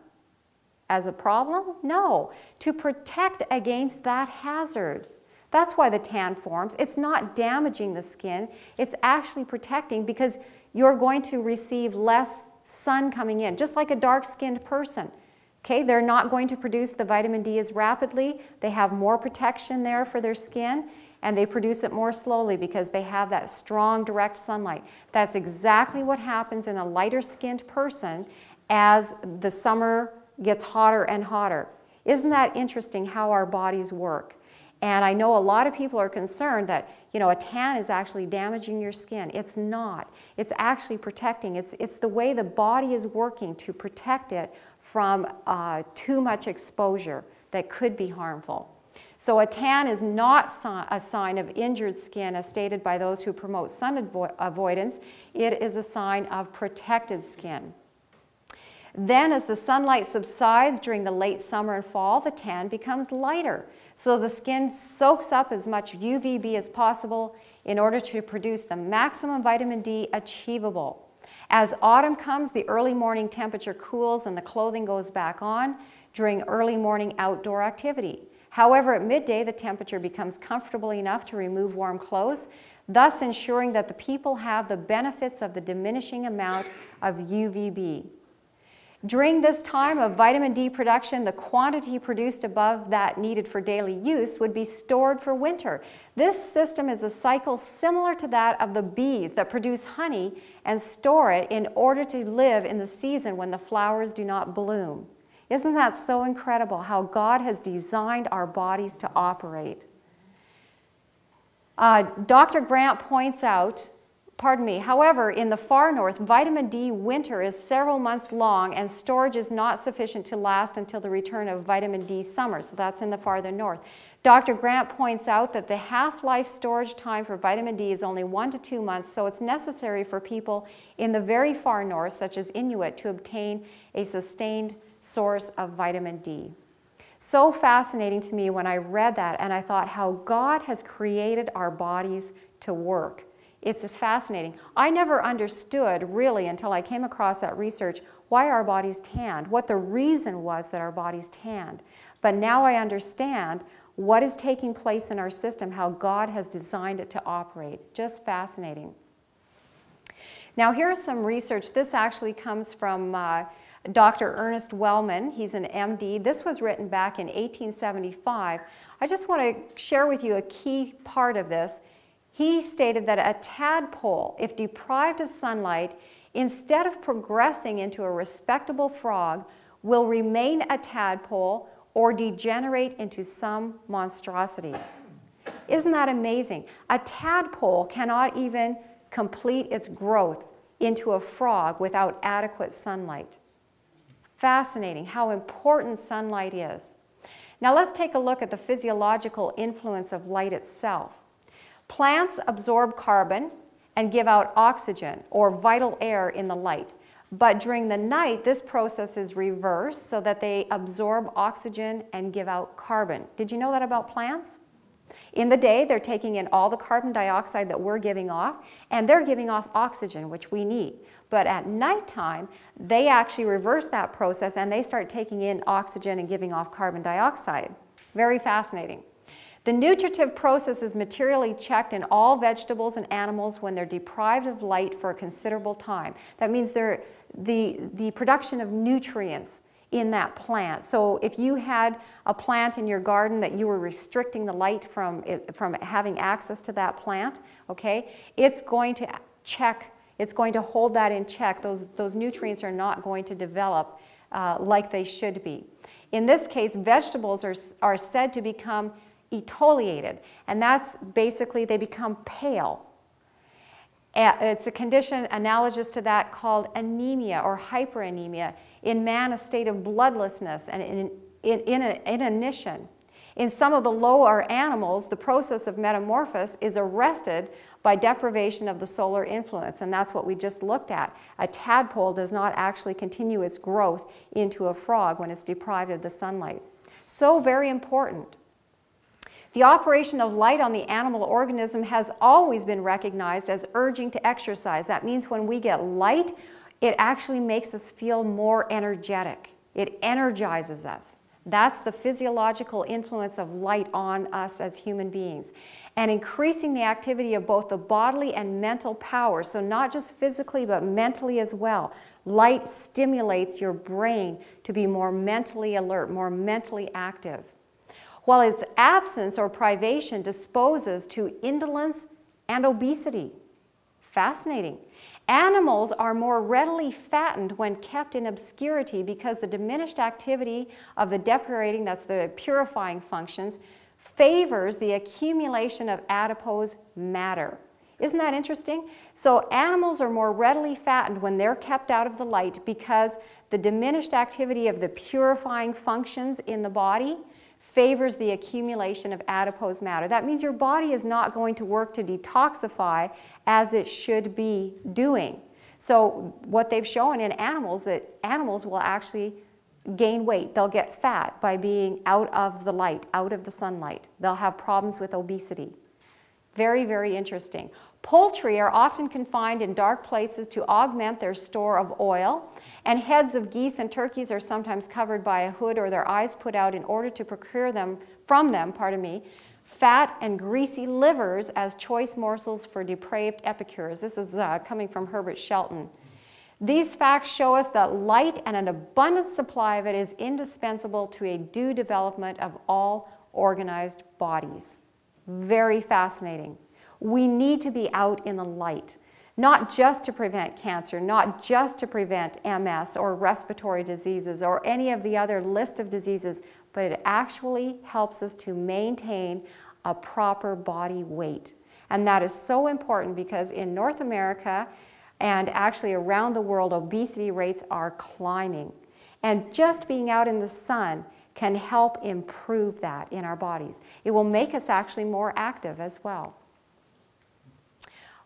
B: as a problem? No, to protect against that hazard. That's why the tan forms. It's not damaging the skin, it's actually protecting because you're going to receive less sun coming in, just like a dark-skinned person. Okay, they're not going to produce the vitamin D as rapidly. They have more protection there for their skin, and they produce it more slowly because they have that strong direct sunlight. That's exactly what happens in a lighter-skinned person as the summer gets hotter and hotter. Isn't that interesting how our bodies work? And I know a lot of people are concerned that, you know, a tan is actually damaging your skin. It's not. It's actually protecting. It's the way the body is working to protect it from too much exposure that could be harmful. So a tan is not a sign of injured skin as stated by those who promote sun avoidance. It is a sign of protected skin. Then as the sunlight subsides during the late summer and fall, the tan becomes lighter. So the skin soaks up as much UVB as possible in order to produce the maximum vitamin D achievable. As autumn comes, the early morning temperature cools and the clothing goes back on during early morning outdoor activity. However, at midday, the temperature becomes comfortable enough to remove warm clothes, thus ensuring that the people have the benefits of the diminishing amount of UVB. During this time of vitamin D production, the quantity produced above that needed for daily use would be stored for winter. This system is a cycle similar to that of the bees that produce honey and store it in order to live in the season when the flowers do not bloom. Isn't that so incredible how God has designed our bodies to operate? Dr. Grant points out, however, in the far north, vitamin D winter is several months long and storage is not sufficient to last until the return of vitamin D summer, so that's in the farther north. Dr. Grant points out that the half-life storage time for vitamin D is only 1 to 2 months, so it's necessary for people in the very far north, such as Inuit, to obtain a sustained source of vitamin D. So fascinating to me when I read that, and I thought how God has created our bodies to work. It's fascinating. I never understood really until I came across that research why our bodies tanned, what the reason was that our bodies tanned. But now I understand what is taking place in our system, how God has designed it to operate. Just fascinating. Now here's some research. This actually comes from Dr. Ernest Wellman. He's an MD. This was written back in 1875. I just want to share with you a key part of this. He stated that a tadpole, if deprived of sunlight, instead of progressing into a respectable frog, will remain a tadpole or degenerate into some monstrosity. Isn't that amazing? A tadpole cannot even complete its growth into a frog without adequate sunlight. Fascinating how important sunlight is. Now let's take a look at the physiological influence of light itself. Plants absorb carbon and give out oxygen or vital air in the light. But during the night, this process is reversed so that they absorb oxygen and give out carbon. Did you know that about plants? In the day, they're taking in all the carbon dioxide that we're giving off, and they're giving off oxygen, which we need. But at nighttime, they actually reverse that process and they start taking in oxygen and giving off carbon dioxide. Very fascinating. The nutritive process is materially checked in all vegetables and animals when they're deprived of light for a considerable time. That means the production of nutrients in that plant. So if you had a plant in your garden that you were restricting the light from having access to that plant, okay, it's going to check, it's going to hold that in check. Those nutrients are not going to develop like they should be. In this case, vegetables are said to become etoliated, and that's basically they become pale. It's a condition analogous to that called anemia or hyperanemia. In man, a state of bloodlessness and inanition. In some of the lower animals, the process of metamorphosis is arrested by deprivation of the solar influence, and that's what we just looked at. A tadpole does not actually continue its growth into a frog when it's deprived of the sunlight. So very important. The operation of light on the animal organism has always been recognized as urging to exercise. That means when we get light, it actually makes us feel more energetic. It energizes us. That's the physiological influence of light on us as human beings. And increasing the activity of both the bodily and mental powers, so not just physically but mentally as well. Light stimulates your brain to be more mentally alert, more mentally active, while its absence or privation disposes to indolence and obesity. Fascinating. Animals are more readily fattened when kept in obscurity because the diminished activity of the depurating, that's the purifying functions, favors the accumulation of adipose matter. Isn't that interesting? So animals are more readily fattened when they're kept out of the light because the diminished activity of the purifying functions in the body favors the accumulation of adipose matter. That means your body is not going to work to detoxify as it should be doing. So what they've shown in animals, that animals will actually gain weight. They'll get fat by being out of the light, out of the sunlight. They'll have problems with obesity. Very, very interesting. Poultry are often confined in dark places to augment their store of oil, and heads of geese and turkeys are sometimes covered by a hood or their eyes put out in order to procure them from them, fat and greasy livers as choice morsels for depraved epicures. This is coming from Herbert Shelton. These facts show us that light and an abundant supply of it is indispensable to a due development of all organized bodies. Very fascinating. We need to be out in the light, not just to prevent cancer, not just to prevent MS or respiratory diseases or any of the other list of diseases, but it actually helps us to maintain a proper body weight. And that is so important because in North America and actually around the world, obesity rates are climbing. And just being out in the sun can help improve that in our bodies. It will make us actually more active as well.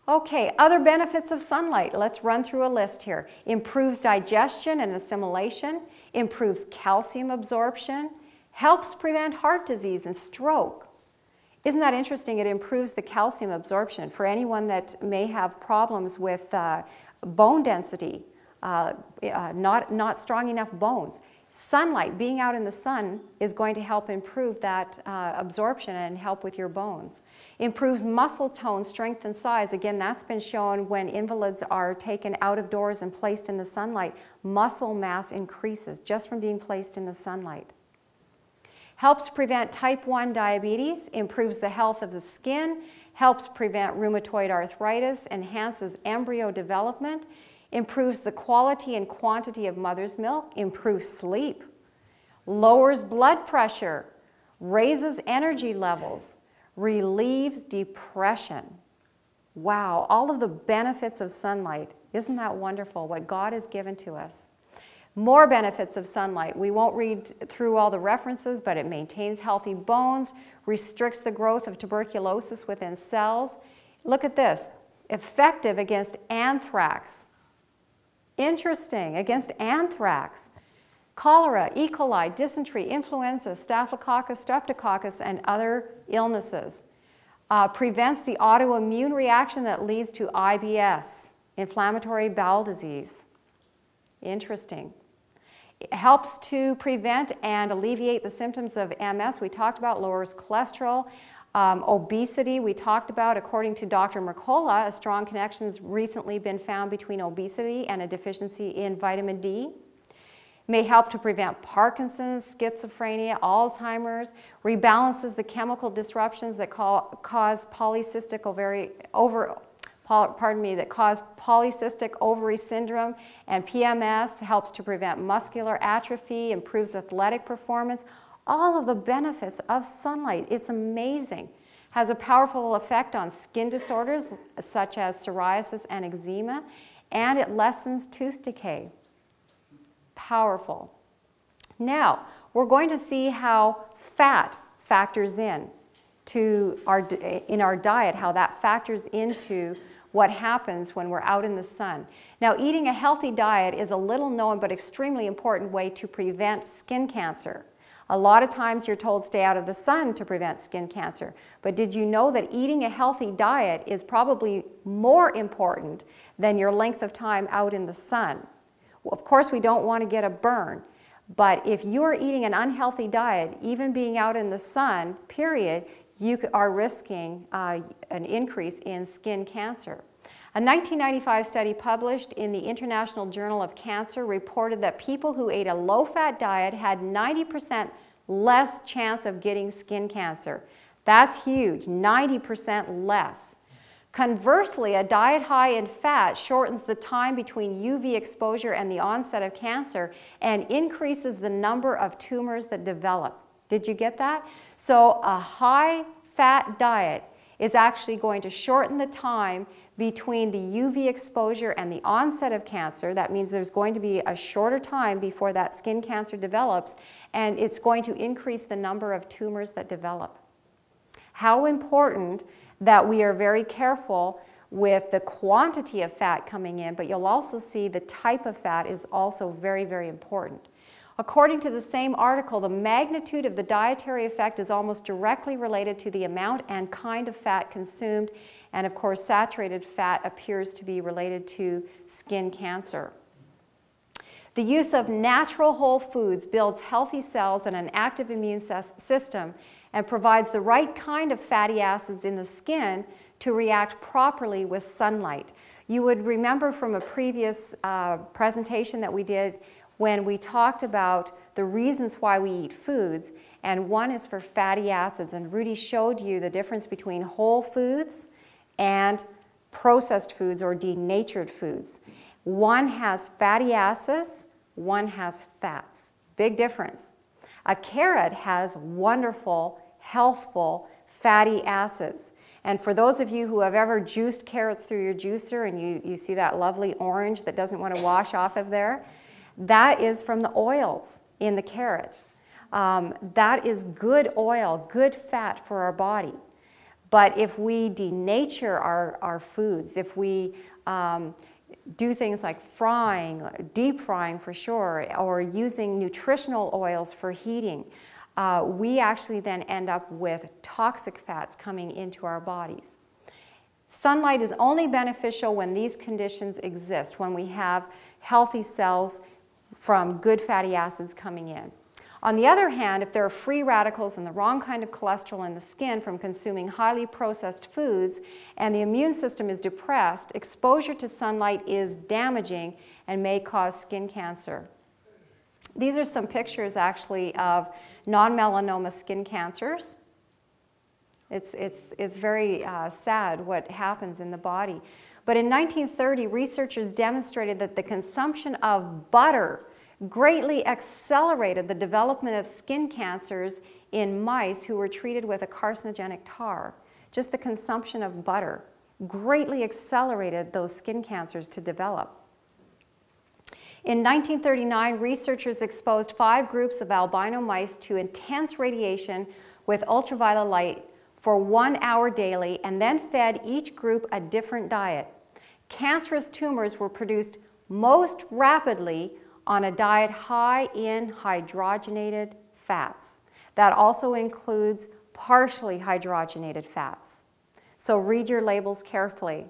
B: Okay, other benefits of sunlight. Let's run through a list here. Improves digestion and assimilation, improves calcium absorption, helps prevent heart disease and stroke. Isn't that interesting? It improves the calcium absorption. For anyone that may have problems with bone density, not strong enough bones, Sunlight, being out in the sun, is going to help improve that absorption and help with your bones. Improves muscle tone, strength, and size. Again, that's been shown when invalids are taken out of doors and placed in the sunlight. Muscle mass increases just from being placed in the sunlight. Helps prevent type 1 diabetes, improves the health of the skin, helps prevent rheumatoid arthritis, enhances embryo development, improves the quality and quantity of mother's milk, improves sleep, lowers blood pressure, raises energy levels, relieves depression. Wow, all of the benefits of sunlight. Isn't that wonderful, what God has given to us? More benefits of sunlight. We won't read through all the references, but it maintains healthy bones, restricts the growth of tuberculosis within cells. Look at this, effective against anthrax. Interesting, against anthrax, cholera, E. coli, dysentery, influenza, staphylococcus, streptococcus, and other illnesses. Prevents the autoimmune reaction that leads to IBS, inflammatory bowel disease. Interesting. It helps to prevent and alleviate the symptoms of MS. We talked about, lowers cholesterol. Obesity, we talked about, according to Dr. Mercola, a strong connection has recently been found between obesity and a deficiency in vitamin D. May help to prevent Parkinson's, schizophrenia, Alzheimer's, rebalances the chemical disruptions that cause polycystic ovary syndrome and PMS, helps to prevent muscular atrophy, improves athletic performance. All of the benefits of sunlight, it's amazing. Has a powerful effect on skin disorders such as psoriasis and eczema, and it lessens tooth decay. Powerful. Now, we're going to see how fat factors in our diet, how that factors into what happens when we're out in the sun. Now, eating a healthy diet is a little known but extremely important way to prevent skin cancer. A lot of times you're told stay out of the sun to prevent skin cancer, but did you know that eating a healthy diet is probably more important than your length of time out in the sun? Well, of course, we don't want to get a burn, but if you're eating an unhealthy diet, even being out in the sun, period, you are risking an increase in skin cancer. A 1995 study published in the International Journal of Cancer reported that people who ate a low-fat diet had 90% less chance of getting skin cancer. That's huge, 90% less. Conversely, a diet high in fat shortens the time between UV exposure and the onset of cancer and increases the number of tumors that develop. Did you get that? So a high-fat diet is actually going to shorten the time between the UV exposure and the onset of cancer. That means there's going to be a shorter time before that skin cancer develops, and it's going to increase the number of tumors that develop. How important that we are very careful with the quantity of fat coming in, but you'll also see the type of fat is also very, very important. According to the same article, the magnitude of the dietary effect is almost directly related to the amount and kind of fat consumed, and of course saturated fat appears to be related to skin cancer. The use of natural whole foods builds healthy cells and an active immune system and provides the right kind of fatty acids in the skin to react properly with sunlight. You would remember from a previous presentation that we did when we talked about the reasons why we eat foods, and one is for fatty acids, and Rudy showed you the difference between whole foods and processed foods or denatured foods. One has fatty acids, one has fats. Big difference. A carrot has wonderful, healthful fatty acids. And for those of you who have ever juiced carrots through your juicer and you see that lovely orange that doesn't want to wash off of there, that is from the oils in the carrot. That is good oil, good fat for our body. But if we denature our foods, if we do things like frying, deep frying for sure, or using nutritional oils for heating, we actually then end up with toxic fats coming into our bodies. Sunlight is only beneficial when these conditions exist, when we have healthy cells from good fatty acids coming in. On the other hand, if there are free radicals and the wrong kind of cholesterol in the skin from consuming highly processed foods and the immune system is depressed, exposure to sunlight is damaging and may cause skin cancer. These are some pictures actually of non-melanoma skin cancers. It's very sad what happens in the body. But in 1930, researchers demonstrated that the consumption of butter greatly accelerated the development of skin cancers in mice who were treated with a carcinogenic tar. Just the consumption of butter greatly accelerated those skin cancers to develop. In 1939, researchers exposed 5 groups of albino mice to intense radiation with ultraviolet light for 1 hour daily and then fed each group a different diet. Cancerous tumors were produced most rapidly on a diet high in hydrogenated fats. That also includes partially hydrogenated fats. So read your labels carefully.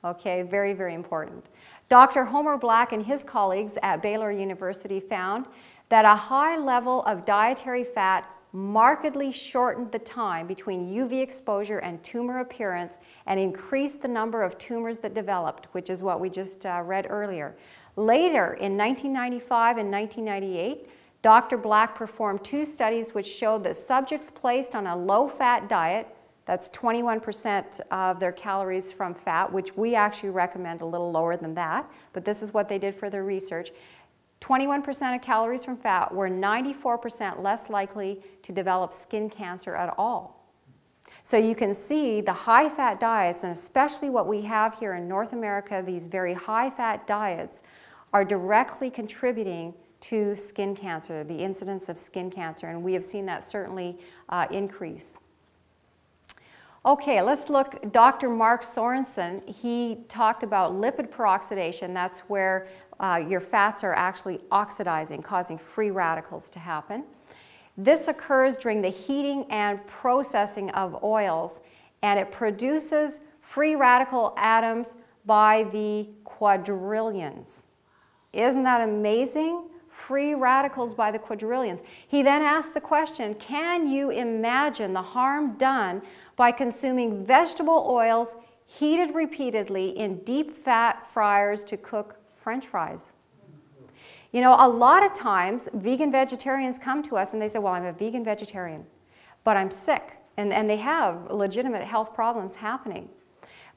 B: Okay, very, very important. Dr. Homer Black and his colleagues at Baylor University found that a high level of dietary fat markedly shortened the time between UV exposure and tumor appearance and increased the number of tumors that developed, which is what we just read earlier. Later, in 1995 and 1998, Dr. Black performed 2 studies which showed that subjects placed on a low-fat diet, that's 21% of their calories from fat, which we actually recommend a little lower than that, but this is what they did for their research. 21% of calories from fat were 94% less likely to develop skin cancer at all. So you can see the high-fat diets, and especially what we have here in North America, these very high-fat diets, are directly contributing to skin cancer, the incidence of skin cancer, and we have seen that certainly increase. Okay, let's look. Dr. Mark Sorensen, he talked about lipid peroxidation. That's where your fats are actually oxidizing, causing free radicals to happen. This occurs during the heating and processing of oils, and it produces free radical atoms by the quadrillions. Isn't that amazing? Free radicals by the quadrillions. He then asked the question, can you imagine the harm done by consuming vegetable oils heated repeatedly in deep fat fryers to cook French fries? You know, a lot of times vegan vegetarians come to us and they say, well, I'm a vegan vegetarian, but I'm sick, and they have legitimate health problems happening.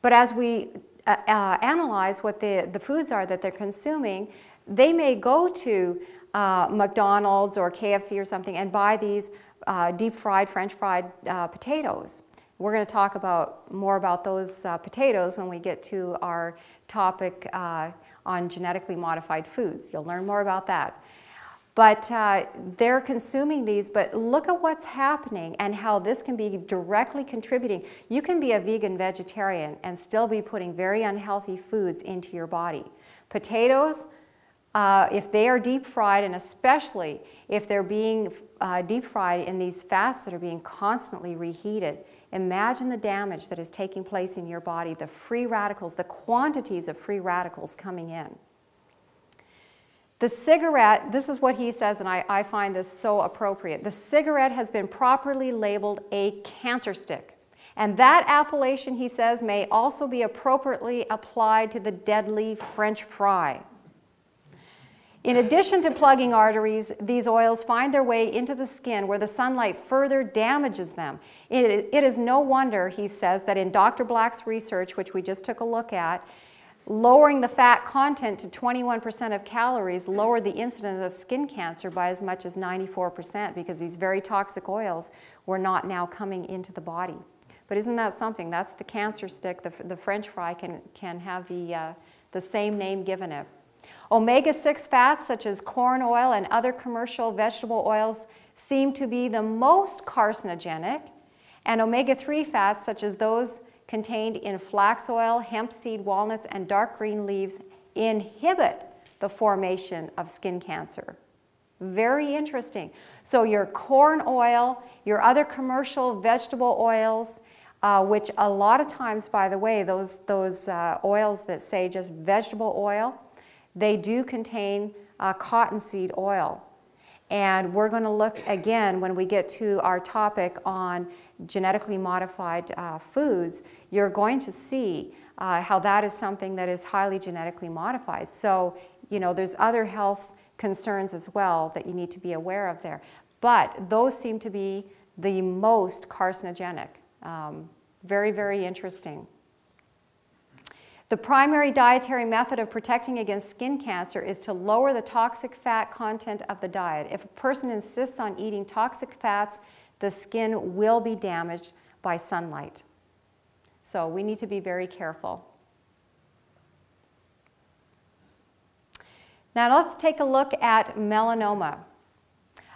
B: But as we analyze what the foods are that they're consuming, they may go to McDonald's or KFC or something and buy these deep-fried, French-fried potatoes. We're going to talk more about those potatoes when we get to our topic on genetically modified foods. You'll learn more about that. But they're consuming these, but look at what's happening and how this can be directly contributing. You can be a vegan vegetarian and still be putting very unhealthy foods into your body. Potatoes, if they are deep fried, and especially if they're being deep fried in these fats that are being constantly reheated, imagine the damage that is taking place in your body, the free radicals, the quantities of free radicals coming in. The cigarette, this is what he says, and I find this so appropriate. The cigarette has been properly labeled a cancer stick. And that appellation, he says, may also be appropriately applied to the deadly French fry. In addition to plugging arteries, these oils find their way into the skin where the sunlight further damages them. It is no wonder, he says, that in Dr. Black's research, which we just took a look at, lowering the fat content to 21% of calories lowered the incidence of skin cancer by as much as 94% because these very toxic oils were not now coming into the body. But isn't that something? That's the cancer stick. The French fry can have the same name given it. Omega-6 fats such as corn oil and other commercial vegetable oils seem to be the most carcinogenic, and omega-3 fats such as those contained in flax oil, hemp seed, walnuts, and dark green leaves inhibit the formation of skin cancer. Very interesting. So your corn oil, your other commercial vegetable oils, which a lot of times, by the way, those oils that say just vegetable oil, they do contain cottonseed oil. And we're going to look again when we get to our topic on genetically modified foods. You're going to see how that is something that is highly genetically modified. So, you know, there's other health concerns as well that you need to be aware of there. But those seem to be the most carcinogenic. Very, very interesting. The primary dietary method of protecting against skin cancer is to lower the toxic fat content of the diet. If a person insists on eating toxic fats, the skin will be damaged by sunlight. So we need to be very careful. Now let's take a look at melanoma.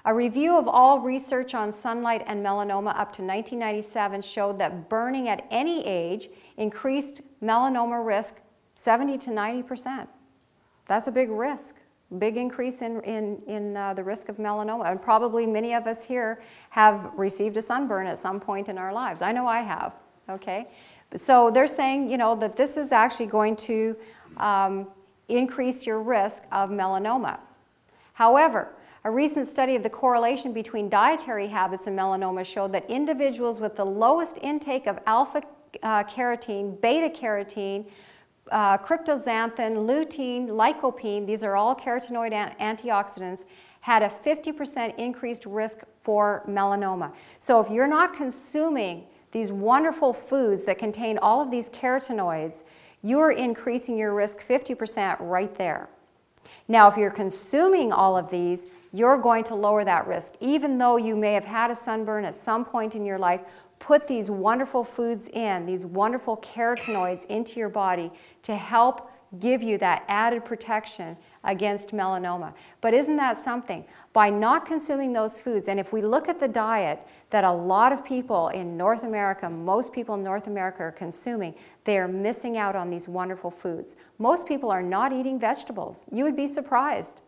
B: A review of all research on sunlight and melanoma up to 1997 showed that burning at any age increased melanoma risk 70 to 90%. That's a big risk, big increase in the risk of melanoma. And probably many of us here have received a sunburn at some point in our lives. I know I have, okay? So they're saying, you know, that this is actually going to increase your risk of melanoma. However, a recent study of the correlation between dietary habits and melanoma showed that individuals with the lowest intake of alpha carotene, beta carotene, cryptoxanthin, lutein, lycopene, these are all carotenoid antioxidants, had a 50% increased risk for melanoma. So if you're not consuming these wonderful foods that contain all of these carotenoids, you're increasing your risk 50% right there. Now, if you're consuming all of these, you're going to lower that risk. Even though you may have had a sunburn at some point in your life, put these wonderful foods in, these wonderful carotenoids into your body to help give you that added protection against melanoma. But isn't that something? By not consuming those foods, and if we look at the diet that a lot of people in North America, most people in North America are consuming, they are missing out on these wonderful foods. Most people are not eating vegetables. You would be surprised.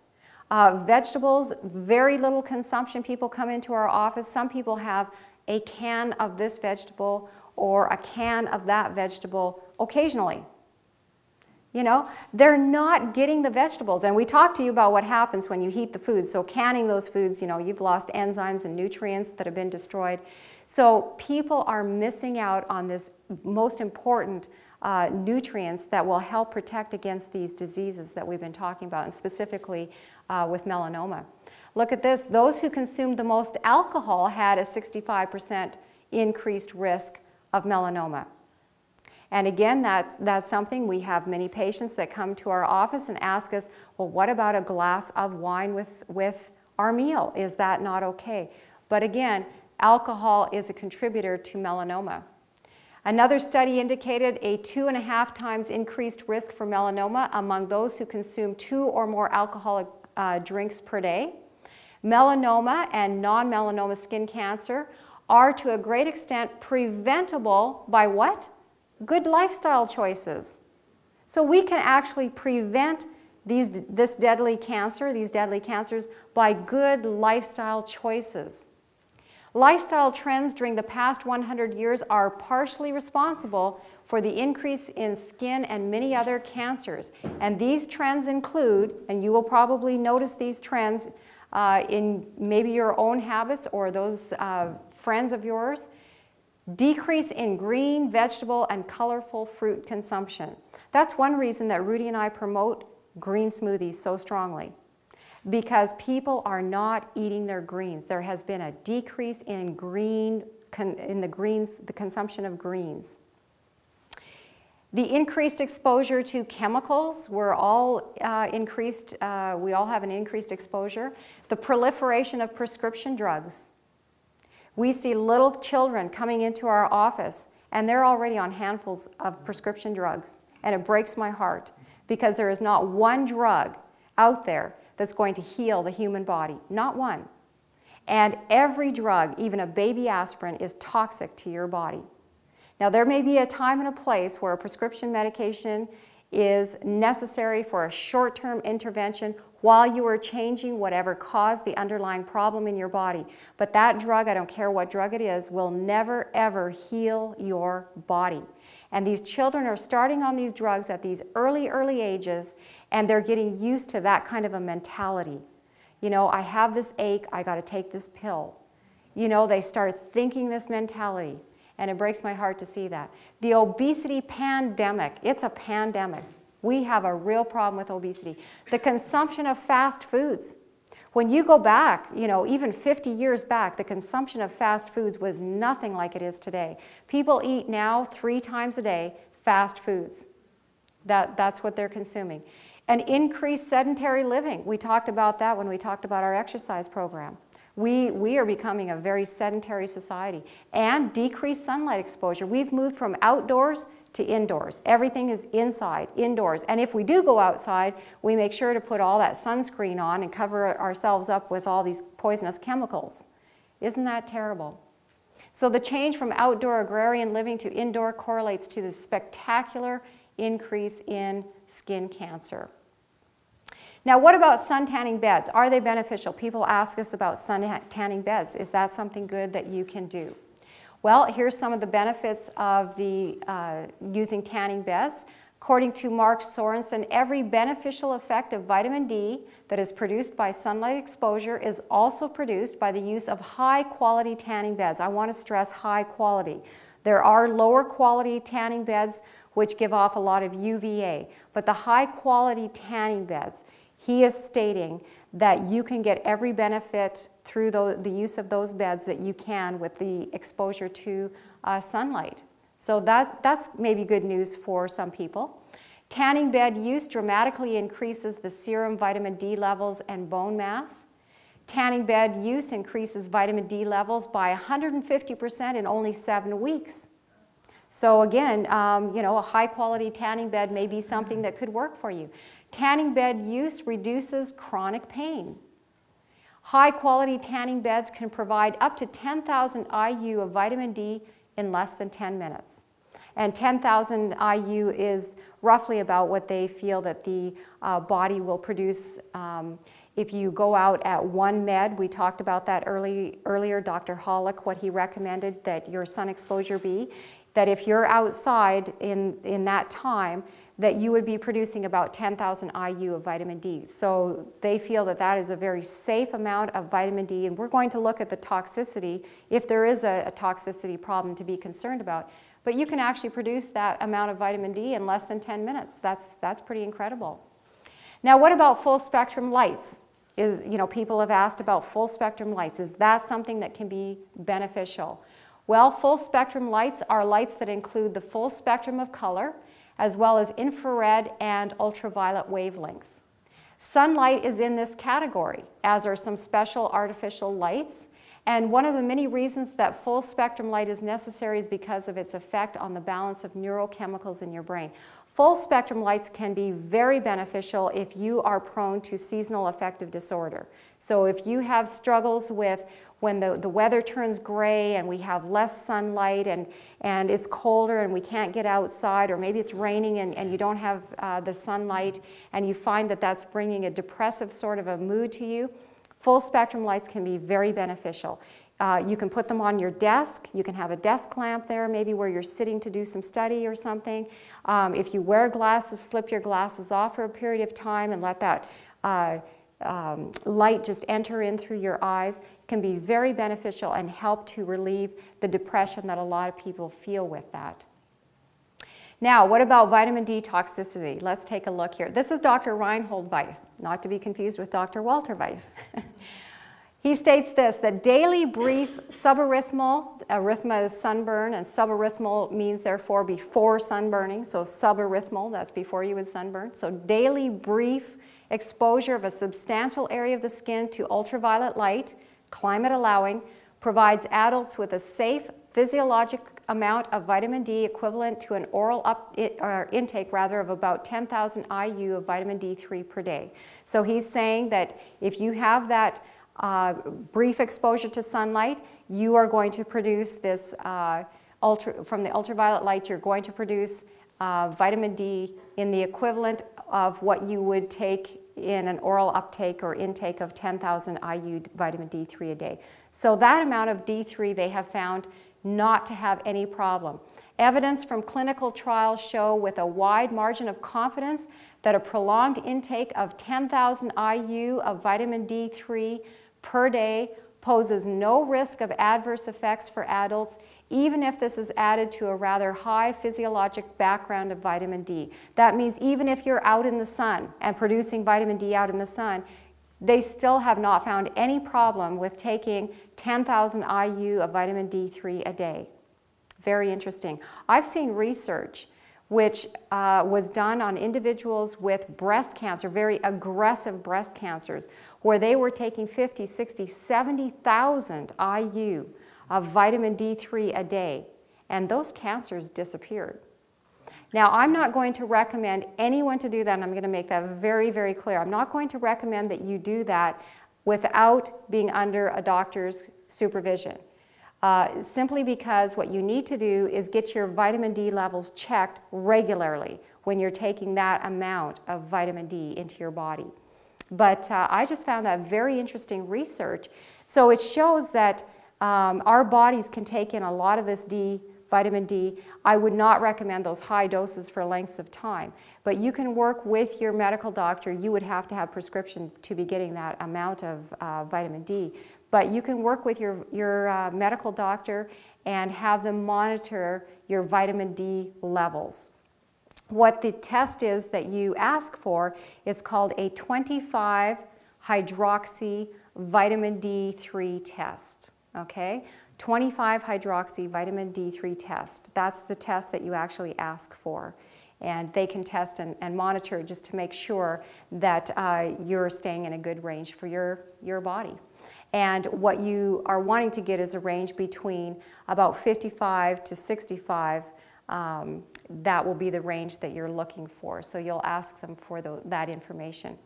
B: Vegetables, very little consumption. People come into our office. Some people have a can of this vegetable or a can of that vegetable occasionally. You know, they're not getting the vegetables. And we talked to you about what happens when you heat the foods. So canning those foods, you know, you've lost enzymes and nutrients that have been destroyed. So people are missing out on this most important nutrients that will help protect against these diseases that we've been talking about, and specifically with melanoma. Look at this. Those who consumed the most alcohol had a 65% increased risk of melanoma. And again, that's something, we have many patients that come to our office and ask us, well, what about a glass of wine with our meal? Is that not okay? But again, alcohol is a contributor to melanoma. Another study indicated a 2.5 times increased risk for melanoma among those who consume 2 or more alcoholic drinks per day. Melanoma and non-melanoma skin cancer are to a great extent preventable by what? Good lifestyle choices. So we can actually prevent this deadly cancer, these deadly cancers, by good lifestyle choices. Lifestyle trends during the past 100 years are partially responsible for the increase in skin and many other cancers. And these trends include, and you will probably notice these trends in maybe your own habits or those friends of yours, decrease in green, vegetable, and colorful fruit consumption. That's one reason that Rudy and I promote green smoothies so strongly, because people are not eating their greens. There has been a decrease in the consumption of greens. The increased exposure to chemicals, we're all we all have an increased exposure. The proliferation of prescription drugs. We see little children coming into our office and they're already on handfuls of prescription drugs, and it breaks my heart because there is not one drug out there that's going to heal the human body, not one. And every drug, even a baby aspirin, is toxic to your body. Now, there may be a time and a place where a prescription medication is necessary for a short-term intervention while you are changing whatever caused the underlying problem in your body. But that drug, I don't care what drug it is, will never ever heal your body. And these children are starting on these drugs at these early ages, and they're getting used to that kind of a mentality. You know, I have this ache, I got to take this pill. You know, they start thinking this mentality, and it breaks my heart to see that. The obesity pandemic, it's a pandemic. We have a real problem with obesity. The consumption of fast foods. When you go back, you know, even 50 years back, the consumption of fast foods was nothing like it is today. People eat now 3 times a day fast foods. That's what they're consuming. And increased sedentary living. We talked about that when we talked about our exercise program. We are becoming a very sedentary society. And decreased sunlight exposure. We've moved from outdoors to indoors. Everything is inside, indoors. And if we do go outside, we make sure to put all that sunscreen on and cover ourselves up with all these poisonous chemicals. Isn't that terrible? So the change from outdoor agrarian living to indoor correlates to the spectacular increase in skin cancer. Now, what about sun tanning beds? Are they beneficial? People ask us about sun tanning beds. Is that something good that you can do? Well, here's some of the benefits of using tanning beds. According to Mark Sorensen, every beneficial effect of vitamin D that is produced by sunlight exposure is also produced by the use of high-quality tanning beds. I want to stress high quality. There are lower quality tanning beds which give off a lot of UVA, but the high-quality tanning beds, he is stating that you can get every benefit through the use of those beds that you can with the exposure to sunlight. So that's maybe good news for some people. Tanning bed use dramatically increases the serum vitamin D levels and bone mass. Tanning bed use increases vitamin D levels by 150% in only 7 weeks. So again, you know, a high-quality tanning bed may be something that could work for you. Tanning bed use reduces chronic pain. High-quality tanning beds can provide up to 10,000 IU of vitamin D in less than 10 minutes. And 10,000 IU is roughly about what they feel that the body will produce if you go out at 1 med. We talked about that earlier, Dr. Hollick, what he recommended that your sun exposure be. That if you're outside in that time, that you would be producing about 10,000 IU of vitamin D. So they feel that that is a very safe amount of vitamin D, and we're going to look at the toxicity, if there is a toxicity problem to be concerned about. But you can actually produce that amount of vitamin D in less than 10 minutes. That's pretty incredible. Now, what about full spectrum lights? You know, people have asked about full spectrum lights. Is that something that can be beneficial? Well, full spectrum lights are lights that include the full spectrum of color, as well as infrared and ultraviolet wavelengths. Sunlight is in this category, as are some special artificial lights. And one of the many reasons that full spectrum light is necessary is because of its effect on the balance of neurochemicals in your brain. Full spectrum lights can be very beneficial if you are prone to seasonal affective disorder. So if you have struggles with when the weather turns gray and we have less sunlight and it's colder and we can't get outside, or maybe it's raining and you don't have the sunlight and you find that that's bringing a depressive sort of a mood to you, full spectrum lights can be very beneficial. You can put them on your desk. You can have a desk lamp there, maybe where you're sitting to do some study or something. If you wear glasses, slip your glasses off for a period of time and let that light just enter in through your eyes. It can be very beneficial and help to relieve the depression that a lot of people feel with that. Now, what about vitamin D toxicity? Let's take a look here. This is Dr. Reinhold Weiss, not to be confused with Dr. Walter Weiss. He states this, that daily brief subarrhythmal, arrhythma is sunburn, and subarrhythmal means therefore before sunburning, so subarrhythmal, that's before you would sunburn. So daily brief exposure of a substantial area of the skin to ultraviolet light, climate allowing, provides adults with a safe physiologic amount of vitamin D equivalent to an oral intake of about 10,000 IU of vitamin D3 per day. So he's saying that if you have that brief exposure to sunlight, you are going to produce this, from the ultraviolet light, you're going to produce vitamin D in the equivalent of what you would take in an oral uptake or intake of 10,000 IU vitamin D3 a day. So that amount of D3 they have found not to have any problem. Evidence from clinical trials show with a wide margin of confidence that a prolonged intake of 10,000 IU of vitamin D3 per day poses no risk of adverse effects for adults, even if this is added to a rather high physiologic background of vitamin D. That means even if you're out in the sun and producing vitamin D out in the sun, they still have not found any problem with taking 10,000 IU of vitamin D3 a day. Very interesting. I've seen research which was done on individuals with breast cancer, very aggressive breast cancers, where they were taking 50, 60, 70,000 IU of vitamin D3 a day, and those cancers disappeared. Now, I'm not going to recommend anyone to do that, and I'm going to make that very, very clear. I'm not going to recommend that you do that without being under a doctor's supervision. Simply because what you need to do is get your vitamin D levels checked regularly when you're taking that amount of vitamin D into your body. But I just found that very interesting research. So it shows that our bodies can take in a lot of this vitamin D. I would not recommend those high doses for lengths of time. But you can work with your medical doctor. You would have to have prescription to be getting that amount of vitamin D. But you can work with your medical doctor and have them monitor your vitamin D levels. What the test is that you ask for is called a 25-hydroxy vitamin D3 test, okay? 25-hydroxy vitamin D3 test. That's the test that you actually ask for. And they can test and monitor just to make sure that you're staying in a good range for your body. And what you are wanting to get is a range between about 55 to 65. That will be the range that you're looking for. So you'll ask them for that information.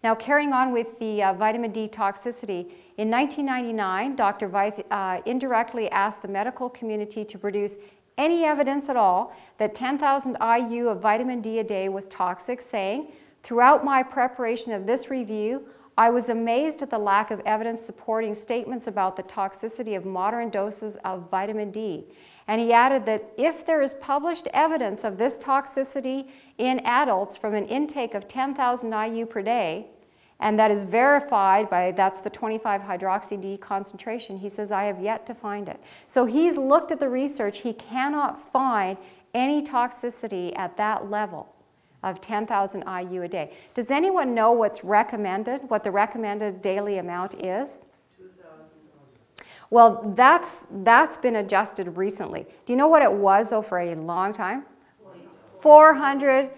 B: Now, carrying on with the vitamin D toxicity, in 1999, Dr. Vyth indirectly asked the medical community to produce any evidence at all that 10,000 IU of vitamin D a day was toxic, saying, "Throughout my preparation of this review, I was amazed at the lack of evidence supporting statements about the toxicity of moderate doses of vitamin D." And he added that if there is published evidence of this toxicity in adults from an intake of 10,000 IU per day, and that is verified by, that's the 25-hydroxy-D concentration, he says, I have yet to find it. So he's looked at the research. He cannot find any toxicity at that level of 10,000 IU a day. Does anyone know what's recommended, what the recommended daily amount is?
C: 2,000.
B: Well, that's been adjusted recently. Do you know what it was, though, for a long time? 400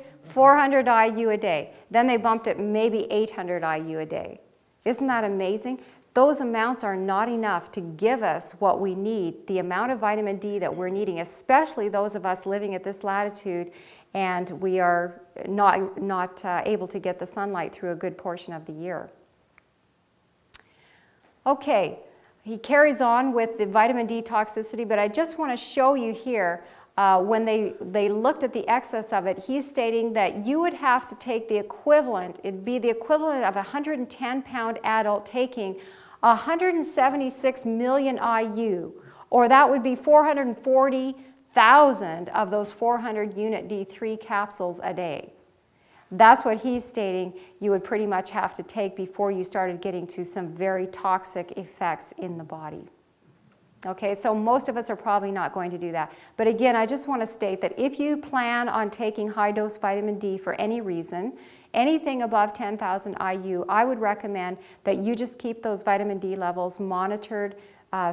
B: IU a day. Then they bumped it maybe 800 IU a day. Isn't that amazing? Those amounts are not enough to give us what we need, the amount of vitamin D that we're needing, especially those of us living at this latitude and we are not able to get the sunlight through a good portion of the year. Okay, he carries on with the vitamin D toxicity, but I just want to show you here when they looked at the excess of it, he's stating that you would have to take the equivalent, it'd be the equivalent of a 110-pound adult taking 176 million IU, or that would be 440,000 of those 400 unit D3 capsules a day. That's what he's stating you would pretty much have to take before you started getting to some very toxic effects in the body. Okay, so most of us are probably not going to do that. But again, I just want to state that if you plan on taking high-dose vitamin D for any reason, anything above 10,000 IU, I would recommend that you just keep those vitamin D levels monitored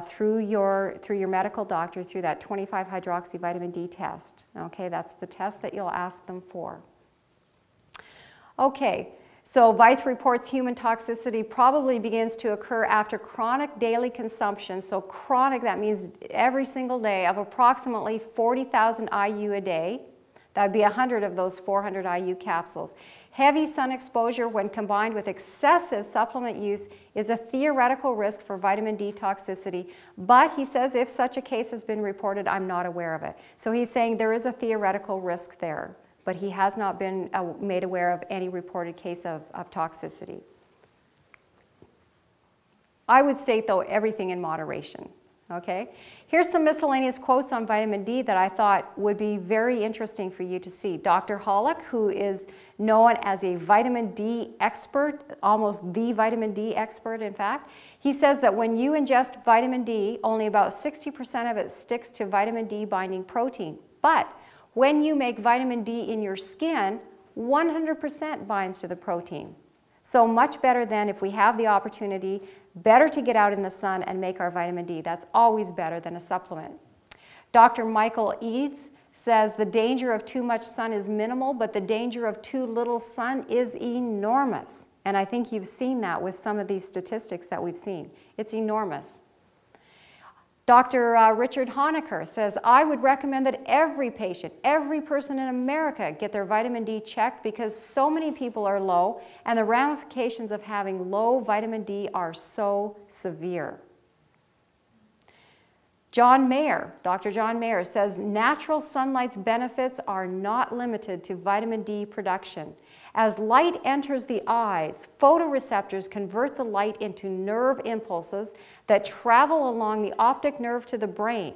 B: through your medical doctor through that 25-hydroxy vitamin D test. Okay, that's the test that you'll ask them for. Okay. So Vyth reports human toxicity probably begins to occur after chronic daily consumption. So chronic, that means every single day, of approximately 40,000 IU a day. That would be 100 of those 400 IU capsules. Heavy sun exposure when combined with excessive supplement use is a theoretical risk for vitamin D toxicity. But he says if such a case has been reported, I'm not aware of it. So he's saying there is a theoretical risk there, but he has not been made aware of any reported case of toxicity. I would state, though, everything in moderation. Okay, here's some miscellaneous quotes on vitamin D that I thought would be very interesting for you to see. Dr. Hollick, who is known as a vitamin D expert, almost the vitamin D expert in fact, he says that when you ingest vitamin D, only about 60% of it sticks to vitamin D binding protein. But when you make vitamin D in your skin, 100% binds to the protein. So much better than if we have the opportunity, better to get out in the sun and make our vitamin D. That's always better than a supplement. Dr. Michael Eads says the danger of too much sun is minimal, but the danger of too little sun is enormous. And I think you've seen that with some of these statistics that we've seen. It's enormous. Dr. Richard Honecker says, I would recommend that every patient, every person in America get their vitamin D checked because so many people are low and the ramifications of having low vitamin D are so severe. John Mayer, Dr. John Mayer says, natural sunlight's benefits are not limited to vitamin D production. As light enters the eyes, photoreceptors convert the light into nerve impulses that travel along the optic nerve to the brain.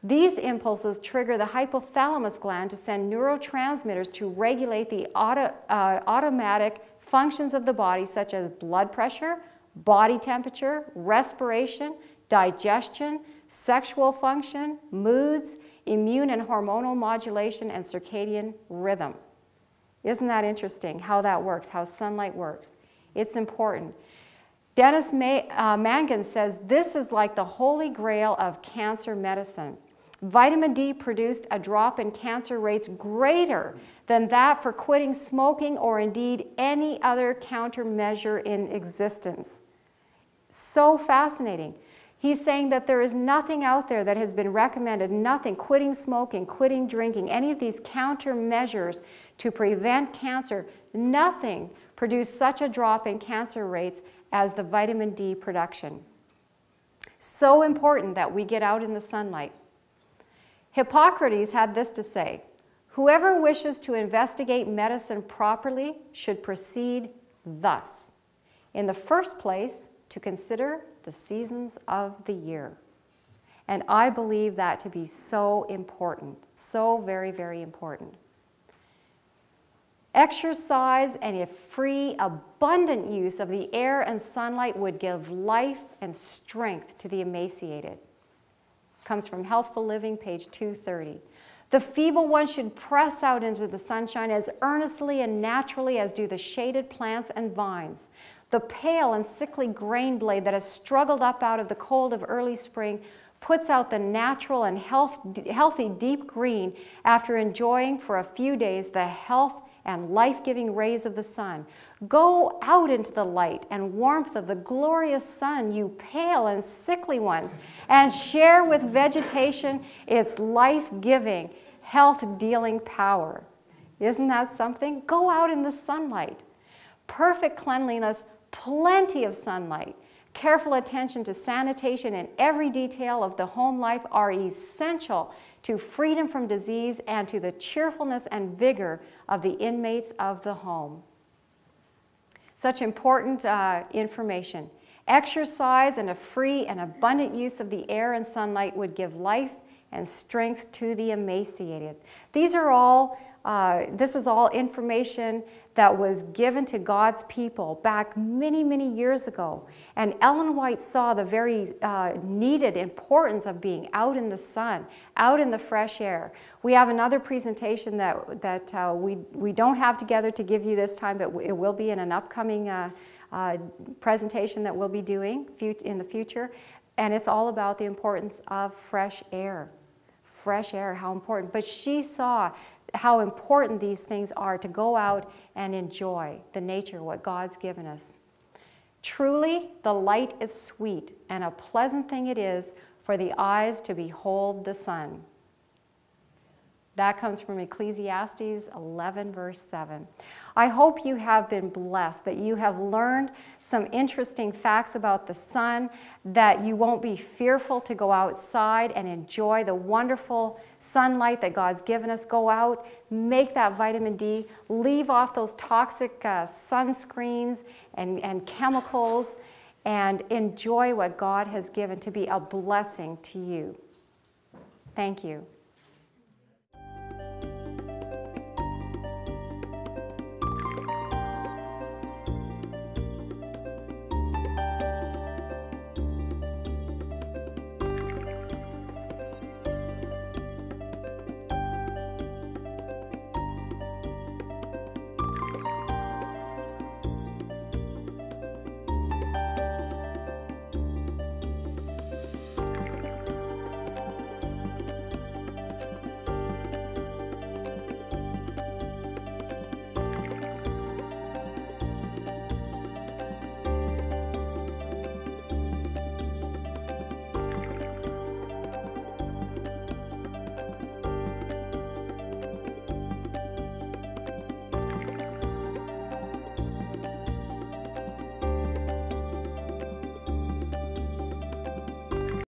B: These impulses trigger the hypothalamus gland to send neurotransmitters to regulate the automatic functions of the body, such as blood pressure, body temperature, respiration, digestion, sexual function, moods, immune and hormonal modulation, and circadian rhythm. Isn't that interesting how that works, how sunlight works? It's important. Dennis Mangan says this is like the holy grail of cancer medicine. Vitamin D produced a drop in cancer rates greater than that for quitting smoking or indeed any other countermeasure in existence. So fascinating. He's saying that there is nothing out there that has been recommended, nothing, quitting smoking, quitting drinking, any of these countermeasures to prevent cancer, nothing produced such a drop in cancer rates as the vitamin D production. So important that we get out in the sunlight. Hippocrates had this to say, whoever wishes to investigate medicine properly should proceed thus. In the first place, to consider the seasons of the year. And I believe that to be so important, so very, very important. Exercise and a free, abundant use of the air and sunlight would give life and strength to the emaciated. Comes from Healthful Living, page 230. The feeble one should press out into the sunshine as earnestly and naturally as do the shaded plants and vines. The pale and sickly grain blade that has struggled up out of the cold of early spring puts out the natural and healthy deep green after enjoying for a few days the health and life-giving rays of the sun. Go out into the light and warmth of the glorious sun, you pale and sickly ones, and share with vegetation its life-giving, health-dealing power. Isn't that something? Go out in the sunlight. Perfect cleanliness, plenty of sunlight, careful attention to sanitation and every detail of the home life are essential to freedom from disease and to the cheerfulness and vigor of the inmates of the home. Such important information. Exercise and a free and abundant use of the air and sunlight would give life and strength to the emaciated. These are all, this is all information that was given to God's people back many, many years ago. And Ellen White saw the very needed importance of being out in the sun, out in the fresh air. We have another presentation that we don't have together to give you this time, but it will be in an upcoming presentation that we'll be doing in the future. And it's all about the importance of fresh air. Fresh air, how important. But she saw how important these things are to go out and enjoy the nature, what God's given us. Truly, the light is sweet, and a pleasant thing it is for the eyes to behold the sun. That comes from Ecclesiastes 11, verse 7. I hope you have been blessed, that you have learned some interesting facts about the sun, that you won't be fearful to go outside and enjoy the wonderful sunlight that God's given us. Go out, make that vitamin D, leave off those toxic sunscreens and chemicals, and enjoy what God has given to be a blessing to you. Thank you.